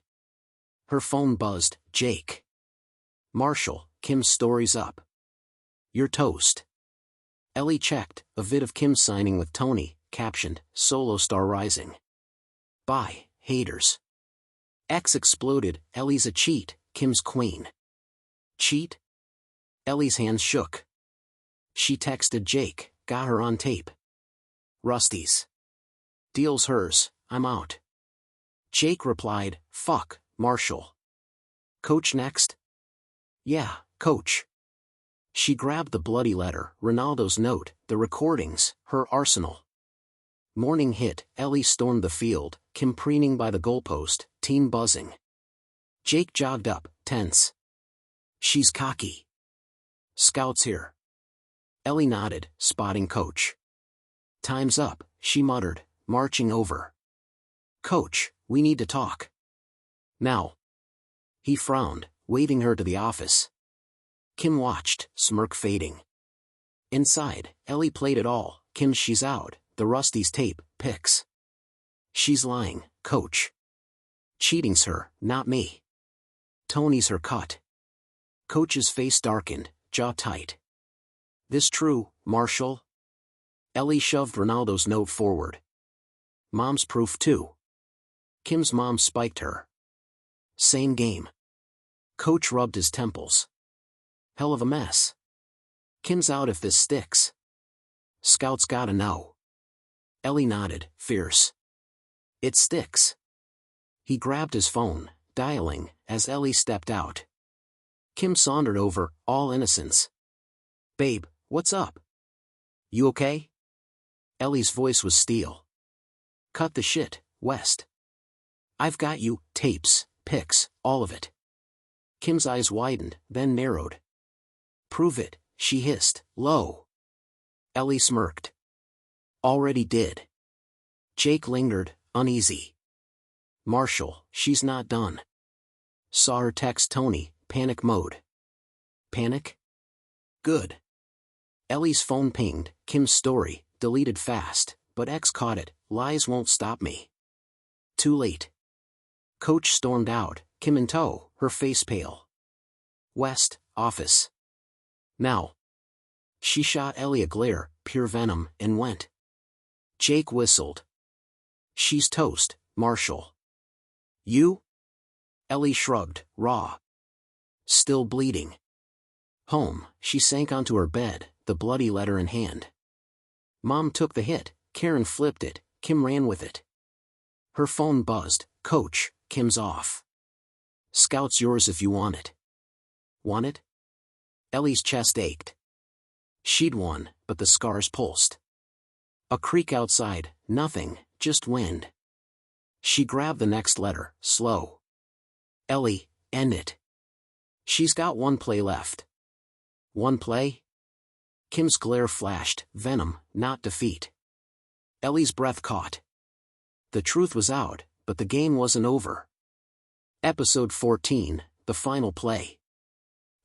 Her phone buzzed, Jake. Marshall, Kim's story's up. You're toast. Ellie checked, a vid of Kim signing with Tony, captioned, Solo Star Rising. Bye, haters. X exploded, Ellie's a cheat, Kim's queen. Cheat? Ellie's hands shook. She texted Jake, got her on tape. Rusty's. Deal's hers, I'm out. Jake replied, fuck, Marshall. Coach next? Yeah, coach. She grabbed the bloody letter, Ronaldo's note, the recordings, her arsenal. Morning hit, Ellie stormed the field, Kim preening by the goalpost, team buzzing. Jake jogged up, tense. She's cocky. Scouts here. Ellie nodded, spotting coach. Time's up, she muttered, marching over. Coach, we need to talk. Now. He frowned, waving her to the office. Kim watched, smirk fading. Inside, Ellie played it all, Kim she's out, the Rusty's tape, pics. She's lying, coach. Cheating's her, not me. Tony's her cut. Coach's face darkened, jaw tight. This true, Marshall? Ellie shoved Ronaldo's note forward. Mom's proof too. Kim's mom spiked her. Same game. Coach rubbed his temples. Hell of a mess. Kim's out if this sticks. Scouts gotta know. Ellie nodded, fierce. It sticks. He grabbed his phone, dialing, as Ellie stepped out. Kim sauntered over, all innocence. Babe, what's up? You okay? Ellie's voice was steel. Cut the shit, West. I've got you, tapes, pics, all of it. Kim's eyes widened, then narrowed. Prove it, she hissed, low. Ellie smirked. Already did. Jake lingered, uneasy. Marshall, she's not done. Saw her text Tony, panic mode. Panic? Good. Ellie's phone pinged, Kim's story, deleted fast, but X caught it, lies won't stop me. Too late. Coach stormed out, Kim in tow, her face pale. West, office. Now. She shot Ellie a glare, pure venom, and went. Jake whistled. She's toast, Marshall. You? Ellie shrugged, raw. Still bleeding. Home, she sank onto her bed, the bloody letter in hand. Mom took the hit, Karen flipped it, Kim ran with it. Her phone buzzed, Coach, Kim's off. Scout's yours if you want it. Want it? Ellie's chest ached. She'd won, but the scars pulsed. A creak outside, nothing, just wind. She grabbed the next letter, slow. Ellie, end it. She's got one play left. One play? Kim's glare flashed, venom, not defeat. Ellie's breath caught. The truth was out, but the game wasn't over. Episode 14, the final play.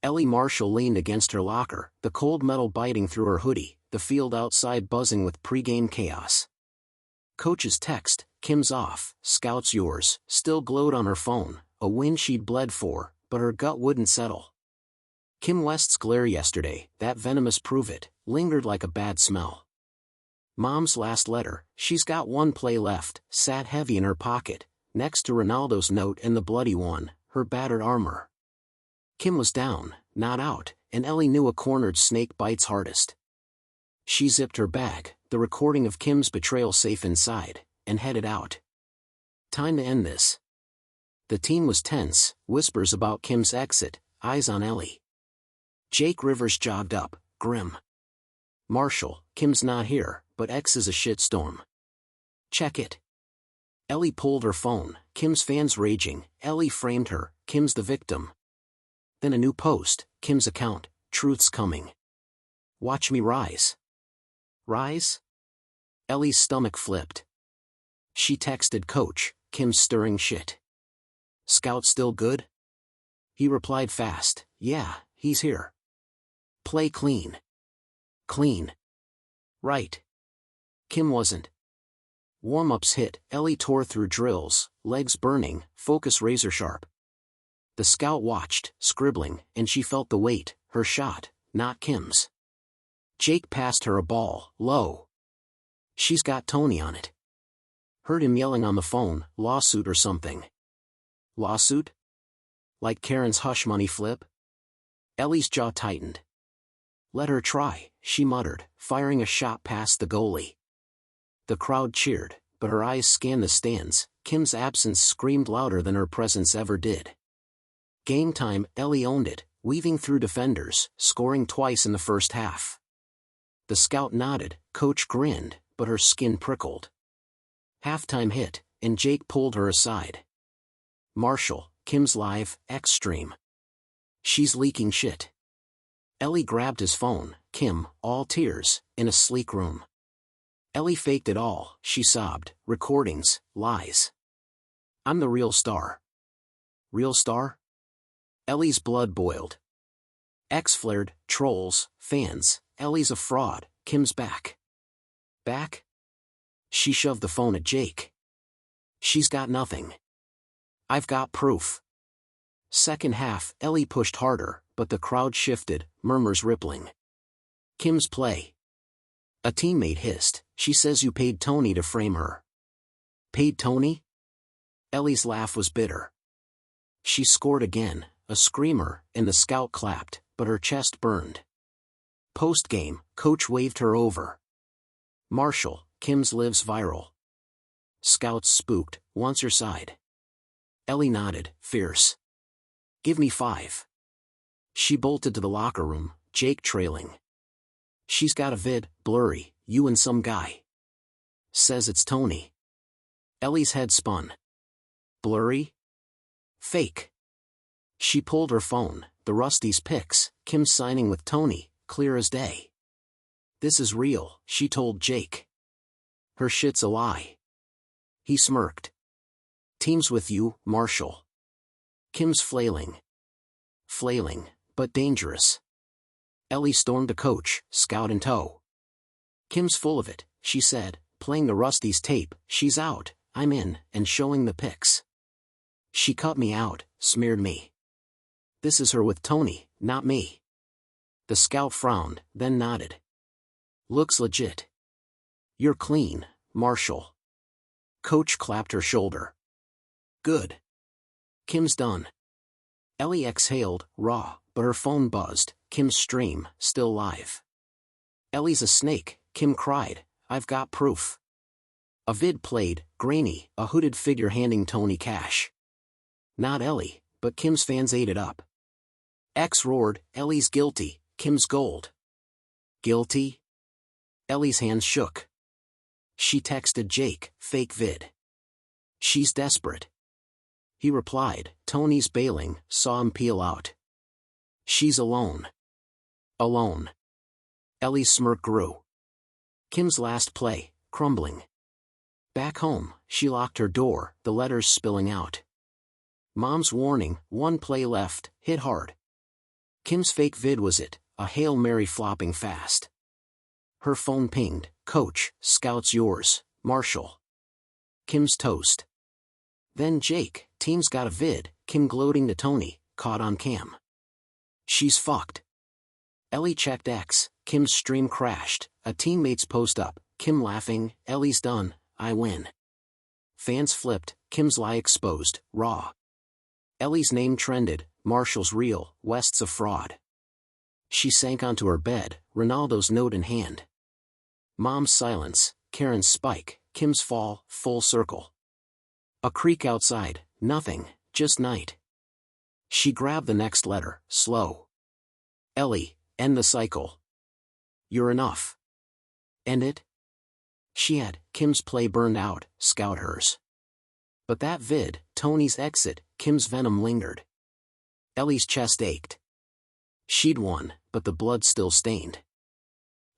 Ellie Marshall leaned against her locker, the cold metal biting through her hoodie, the field outside buzzing with pre-game chaos. Coach's text, Kim's off, Scout's yours, still glowed on her phone, a win she'd bled for, but her gut wouldn't settle. Kim West's glare yesterday, that venomous prove it, lingered like a bad smell. Mom's last letter, she's got one play left, sat heavy in her pocket, next to Ronaldo's note and the bloody one, her battered armor. Kim was down, not out, and Ellie knew a cornered snake bites hardest. She zipped her bag, the recording of Kim's betrayal safe inside, and headed out. Time to end this. The team was tense, whispers about Kim's exit, eyes on Ellie. Jake Rivers jogged up, grim. Marshall, Kim's not here, but X is a shitstorm. Check it. Ellie pulled her phone, Kim's fans raging, Ellie framed her, Kim's the victim. Then a new post, Kim's account, truth's coming. Watch me rise. Rise? Ellie's stomach flipped. She texted Coach, Kim's stirring shit. Scout still good? He replied fast, yeah, he's here. Play clean. Clean. Right. Kim wasn't. Warm-ups hit, Ellie tore through drills, legs burning, focus razor sharp. The scout watched, scribbling, and she felt the weight, her shot, not Kim's. Jake passed her a ball, low. She's got Tony on it. Heard him yelling on the phone, lawsuit or something. Lawsuit? Like Karen's hush money flip? Ellie's jaw tightened. Let her try, she muttered, firing a shot past the goalie. The crowd cheered, but her eyes scanned the stands, Kim's absence screamed louder than her presence ever did. Game time, Ellie owned it, weaving through defenders, scoring twice in the first half. The scout nodded, Coach grinned, but her skin prickled. Halftime hit, and Jake pulled her aside. Marshall, Kim's live, X-stream. She's leaking shit. Ellie grabbed his phone, Kim, all tears, in a sleek room. Ellie faked it all, she sobbed, recordings, lies. I'm the real star. Real star? Ellie's blood boiled. X flared, trolls, fans, Ellie's a fraud, Kim's back. Back? She shoved the phone at Jake. She's got nothing. I've got proof. Second half, Ellie pushed harder, but the crowd shifted, murmurs rippling. Kim's play. A teammate hissed, she says you paid Tony to frame her. Paid Tony? Ellie's laugh was bitter. She scored again, a screamer, and the scout clapped, but her chest burned. Post-game, Coach waved her over. Marshall, Kim's lives viral. Scouts spooked, wants your side. Ellie nodded, fierce. Give me 5. She bolted to the locker room, Jake trailing. She's got a vid, blurry, you and some guy. Says it's Tony. Ellie's head spun. Blurry? Fake. She pulled her phone, the Rusty's pics, Kim signing with Tony, clear as day. This is real, she told Jake. Her shit's a lie. He smirked. Team's with you, Marshall. Kim's flailing. Flailing, but dangerous. Ellie stormed to coach, scout in tow. Kim's full of it, she said, playing the Rusty's tape, she's out, I'm in, and showing the pics. She cut me out, smeared me. This is her with Tony, not me. The scout frowned, then nodded. Looks legit. You're clean, Marshall. Coach clapped her shoulder. Good. Kim's done. Ellie exhaled, raw, but her phone buzzed, Kim's stream, still live. Ellie's a snake, Kim cried, I've got proof. A vid played, grainy, a hooded figure handing Tony cash. Not Ellie, but Kim's fans ate it up. X roared, Ellie's guilty, Kim's gold. Guilty? Ellie's hands shook. She texted Jake, fake vid. She's desperate. He replied, Tony's bailing, saw him peel out. She's alone. Alone. Ellie's smirk grew. Kim's last play, crumbling. Back home, she locked her door, the letters spilling out. Mom's warning, one play left, hit hard. Kim's fake vid was it, a Hail Mary flopping fast. Her phone pinged, Coach, scout's yours, Marshall. Kim's toast. Then Jake, team's got a vid, Kim gloating to Tony, caught on cam. She's fucked. Ellie checked X, Kim's stream crashed, a teammate's post up, Kim laughing, Ellie's done, I win. Fans flipped, Kim's lie exposed, raw. Ellie's name trended, Marshall's real, West's a fraud. She sank onto her bed, Ronaldo's note in hand. Mom's silence, Karen's spike, Kim's fall, full circle. A creak outside, nothing, just night. She grabbed the next letter, slow. Ellie, end the cycle. You're enough. End it? She had, Kim's play burned out, scout hers. But that vid, Tony's exit, Kim's venom lingered. Ellie's chest ached. She'd won, but the blood still stained.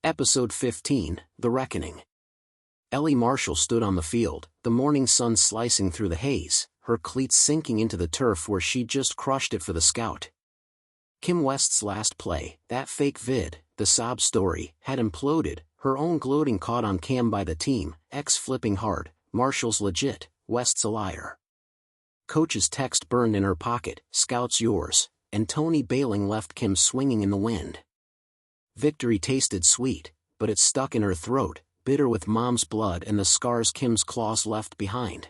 Episode 15, The Reckoning. Ellie Marshall stood on the field, the morning sun slicing through the haze, her cleats sinking into the turf where she'd just crushed it for the scout. Kim West's last play, that fake vid, the sob story, had imploded, her own gloating caught on cam by the team, X flipping hard, Marshall's legit, West's a liar. Coach's text burned in her pocket, scout's yours, and Tony bailing left Kim swinging in the wind. Victory tasted sweet, but it stuck in her throat, bitter with mom's blood and the scars Kim's claws left behind.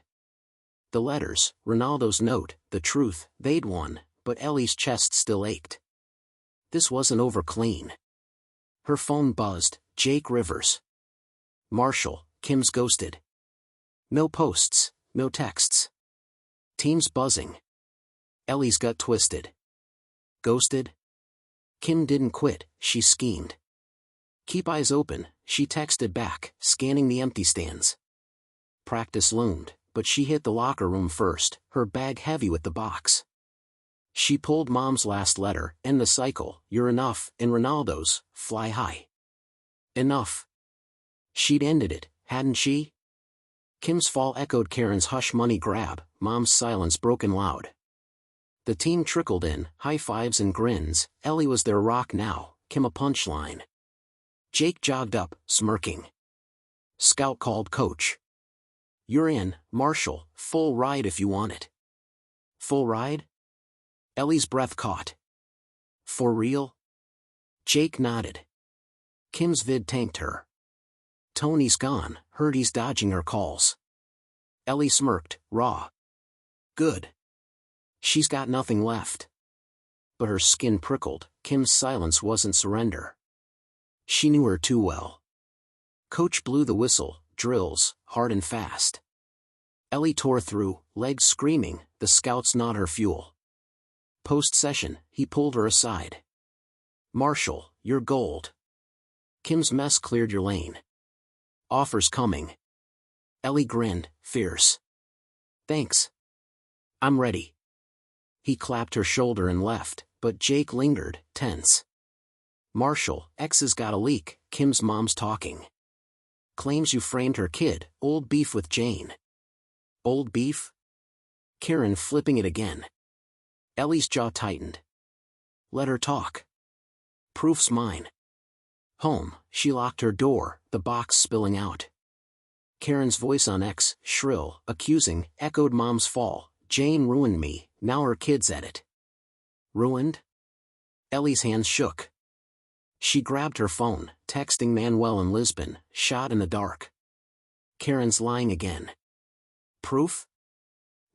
The letters, Ronaldo's note, the truth, they'd won, but Ellie's chest still ached. This wasn't over clean. Her phone buzzed, Jake Rivers. Marshall, Kim's ghosted. No posts, no texts. Team's buzzing. Ellie's gut twisted. Ghosted? Kim didn't quit, she schemed. Keep eyes open, she texted back, scanning the empty stands. Practice loomed, but she hit the locker room first, her bag heavy with the box. She pulled mom's last letter, end the cycle, you're enough, and Ronaldo's, fly high. Enough. She'd ended it, hadn't she? Kim's fall echoed Karen's hush money grab, mom's silence broken loud. The team trickled in, high fives and grins, Ellie was their rock now, Kim a punchline. Jake jogged up, smirking. Scout called coach. You're in, Marshall, full ride if you want it. Full ride? Ellie's breath caught. For real? Jake nodded. Kim's vid tanked her. Tony's gone, heard he's dodging her calls. Ellie smirked, raw. Good. She's got nothing left. But her skin prickled, Kim's silence wasn't surrender. She knew her too well. Coach blew the whistle, drills, hard and fast. Ellie tore through, legs screaming, the scouts not her fuel. Post-session, he pulled her aside. Marshall, you're gold. Kim's mess cleared your lane. Offers coming. Ellie grinned, fierce. Thanks. I'm ready. He clapped her shoulder and left, but Jake lingered, tense. Marshall, X's got a leak, Kim's mom's talking. Claims you framed her kid, old beef with Jane. Old beef? Karen flipping it again. Ellie's jaw tightened. Let her talk. Proof's mine. Home, she locked her door, the box spilling out. Karen's voice on X, shrill, accusing, echoed Mom's fall. Jane ruined me, now her kid's at it. Ruined? Ellie's hands shook. She grabbed her phone, texting Manuel in Lisbon, shot in the dark. Karen's lying again. Proof?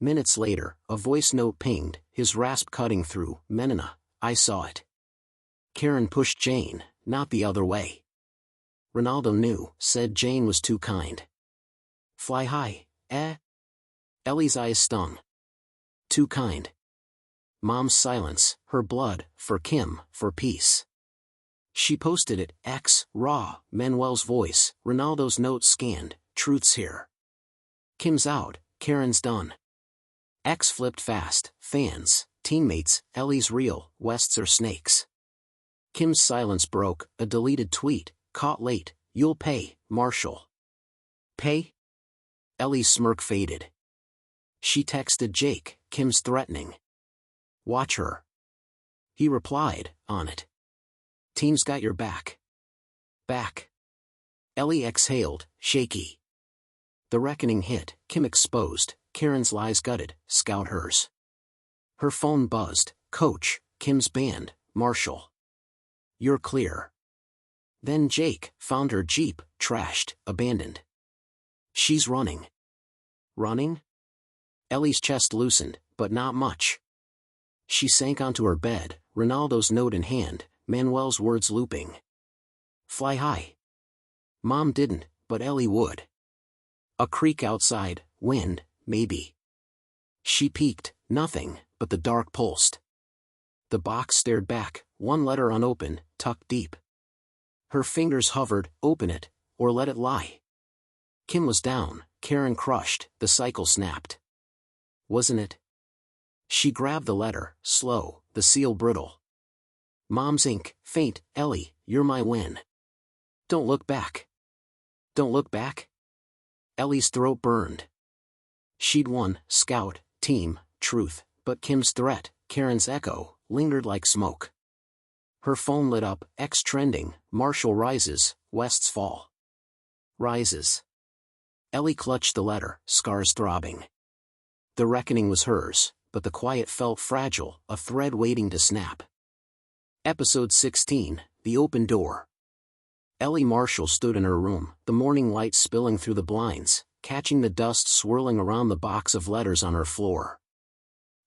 Minutes later, a voice note pinged, his rasp cutting through. Menina, I saw it. Karen pushed Jane, not the other way. Ronaldo knew, said Jane was too kind. Fly high, eh? Ellie's eyes stung. Too kind. Mom's silence, her blood, for Kim, for peace. She posted it, X, raw, Manuel's voice, Ronaldo's note scanned, truth's here. Kim's out, Karen's done. X flipped fast, fans, teammates, Ellie's real, West's are snakes. Kim's silence broke, a deleted tweet, caught late, you'll pay, Marshall. Pay? Ellie's smirk faded. She texted Jake, Kim's threatening. Watch her. He replied, on it. Team's got your back. Back. Ellie exhaled, shaky. The reckoning hit, Kim exposed, Karen's lies gutted, Scout hers. Her phone buzzed, Coach, Kim's banned, Marshall. You're clear. Then Jake found her Jeep, trashed, abandoned. She's running. Running? Ellie's chest loosened, but not much. She sank onto her bed, Ronaldo's note in hand, Manuel's words looping. Fly high. Mom didn't, but Ellie would. A creak outside, wind, maybe. She peeked, nothing, but the dark pulsed. The box stared back, one letter unopened, tucked deep. Her fingers hovered, open it, or let it lie. Kim was down, Karen crushed, the cycle snapped. Wasn't it? She grabbed the letter, slow, the seal brittle. Mom's ink, faint, Ellie, you're my win. Don't look back. Don't look back? Ellie's throat burned. She'd won, Scout, team, truth, but Kim's threat, Karen's echo, lingered like smoke. Her phone lit up, X trending, Marshall rises, West's fall. Rises. Ellie clutched the letter, scars throbbing. The reckoning was hers, but the quiet felt fragile, a thread waiting to snap. Episode 16, The Open Door. Ellie Marshall stood in her room, the morning light spilling through the blinds, catching the dust swirling around the box of letters on her floor.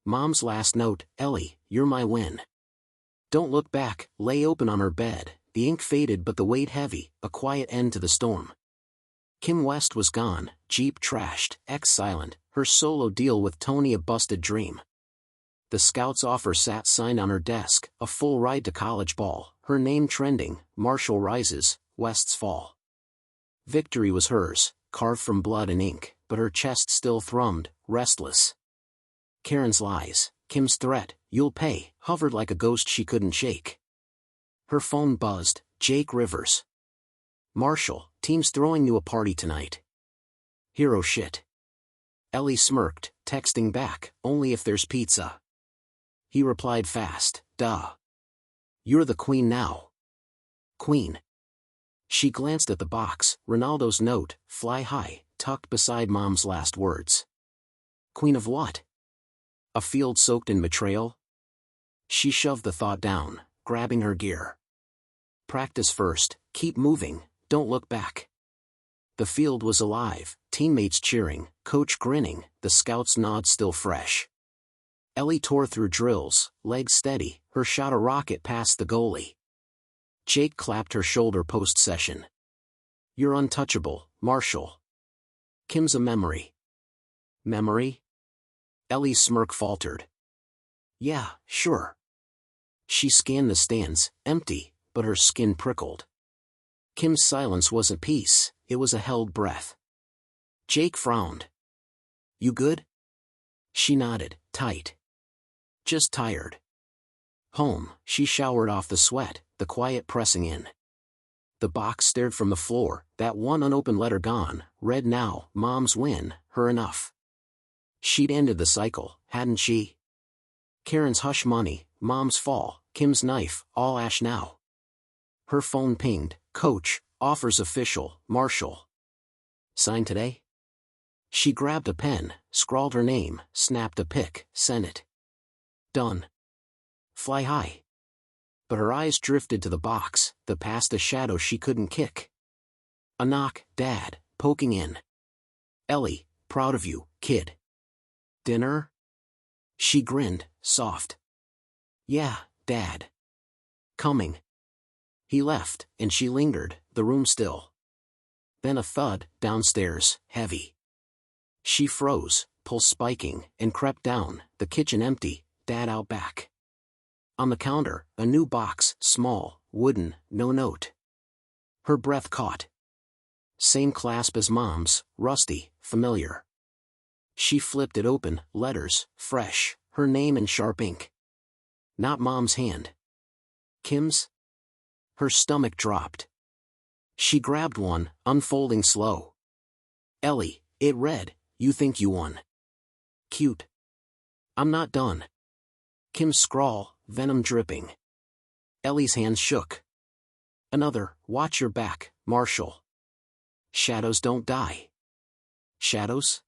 Mom's last note, Ellie, you're my win. Don't look back, lay open on her bed, the ink faded but the weight heavy, a quiet end to the storm. Kim West was gone, Jeep trashed, X silent, her solo deal with Tony a busted dream. The Scout's offer sat signed on her desk, a full ride to college ball, her name trending, Marshall rises, West's fall. Victory was hers, carved from blood and ink, but her chest still thrummed, restless. Karen's lies, Kim's threat, you'll pay, hovered like a ghost she couldn't shake. Her phone buzzed, Jake Rivers. Marshall, team's throwing you a party tonight. Hero shit. Ellie smirked, texting back, only if there's pizza. He replied fast, duh. You're the queen now. Queen. She glanced at the box, Ronaldo's note, fly high, tucked beside Mom's last words. Queen of what? A field soaked in betrayal? She shoved the thought down, grabbing her gear. Practice first, keep moving, don't look back. The field was alive, teammates cheering, coach grinning, the Scout's nod still fresh. Ellie tore through drills, legs steady, her shot a rocket past the goalie. Jake clapped her shoulder post-session. You're untouchable, Marshall. Kim's a memory. Memory? Ellie's smirk faltered. Yeah, sure. She scanned the stands, empty, but her skin prickled. Kim's silence wasn't peace, it was a held breath. Jake frowned. You good? She nodded, tight. Just tired. Home, she showered off the sweat, the quiet pressing in. The box stared from the floor, that one unopened letter gone, read now, Mom's win, her enough. She'd ended the cycle, hadn't she? Karen's hush money, Mom's fall, Kim's knife, all ash now. Her phone pinged, Coach, offers official, Marshall. Sign today? She grabbed a pen, scrawled her name, snapped a pic, sent it. Done. Fly high. But her eyes drifted to the box, the past a shadow she couldn't kick. A knock, Dad, poking in. Ellie, proud of you, kid. Dinner? She grinned, soft. Yeah, Dad. Coming. He left, and she lingered, the room still. Then a thud, downstairs, heavy. She froze, pulse spiking, and crept down, the kitchen empty, Dad out back. On the counter, a new box, small, wooden, no note. Her breath caught. Same clasp as Mom's, rusty, familiar. She flipped it open, letters, fresh, her name in sharp ink. Not Mom's hand. Kim's? Her stomach dropped. She grabbed one, unfolding slow. Ellie, it read, you think you won. Cute. I'm not done. Kim's scrawl, venom dripping. Ellie's hands shook. Another, watch your back, Marshall. Shadows don't die. Shadows?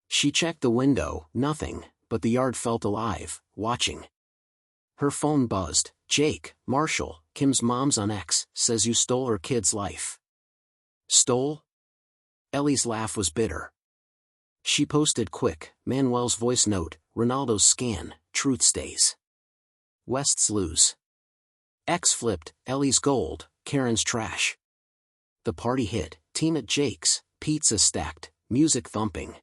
She checked the window, nothing, but the yard felt alive, watching. Her phone buzzed, Jake, Marshall, Kim's mom's on X, says you stole her kid's life. Stole? Ellie's laugh was bitter. She posted quick, Manuel's voice note, Ronaldo's scan, truth stays. West's lose. X flipped, Ellie's gold, Karen's trash. The party hit, team at Jake's, pizza stacked, music thumping.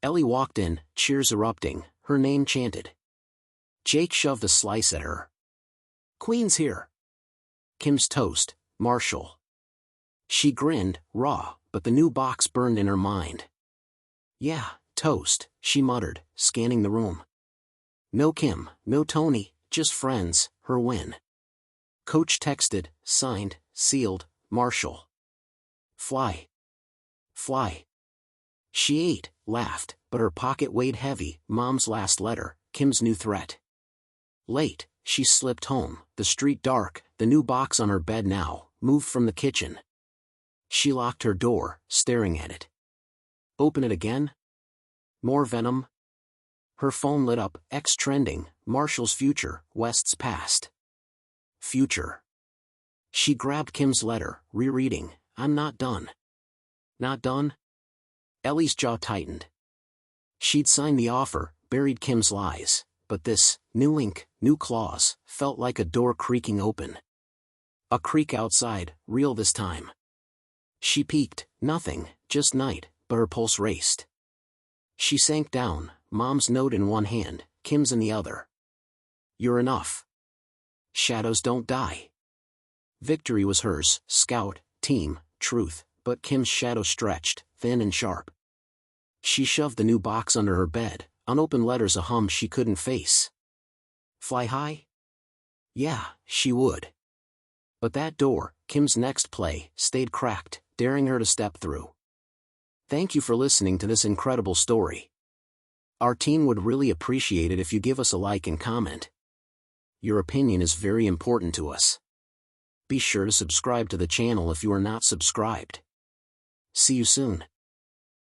Ellie walked in, cheers erupting, her name chanted. Jake shoved a slice at her. Queen's here. Kim's toast, Marshall. She grinned, raw, but the new box burned in her mind. Yeah, toast, she muttered, scanning the room. No Kim, no Tony, just friends, her win. Coach texted, signed, sealed, Marshall. Fly. Fly. She ate, laughed, but her pocket weighed heavy, Mom's last letter, Kim's new threat. Late, she slipped home, the street dark, the new box on her bed now, moved from the kitchen. She locked her door, staring at it. Open it again? More venom? Her phone lit up, X trending, Marshall's future, West's past. Future. She grabbed Kim's letter, rereading, I'm not done. Not done? Ellie's jaw tightened. She'd signed the offer, buried Kim's lies, but this, new ink, new clause, felt like a door creaking open. A creak outside, real this time. She peeked, nothing, just night, but her pulse raced. She sank down, Mom's note in one hand, Kim's in the other. You're enough. Shadows don't die. Victory was hers, scout, team, truth, but Kim's shadow stretched, thin and sharp. She shoved the new box under her bed, unopened letters a hum she couldn't face. Fly high? Yeah, she would. But that door, Kim's next play, stayed cracked, daring her to step through. Thank you for listening to this incredible story. Our team would really appreciate it if you give us a like and comment. Your opinion is very important to us. Be sure to subscribe to the channel if you are not subscribed. See you soon.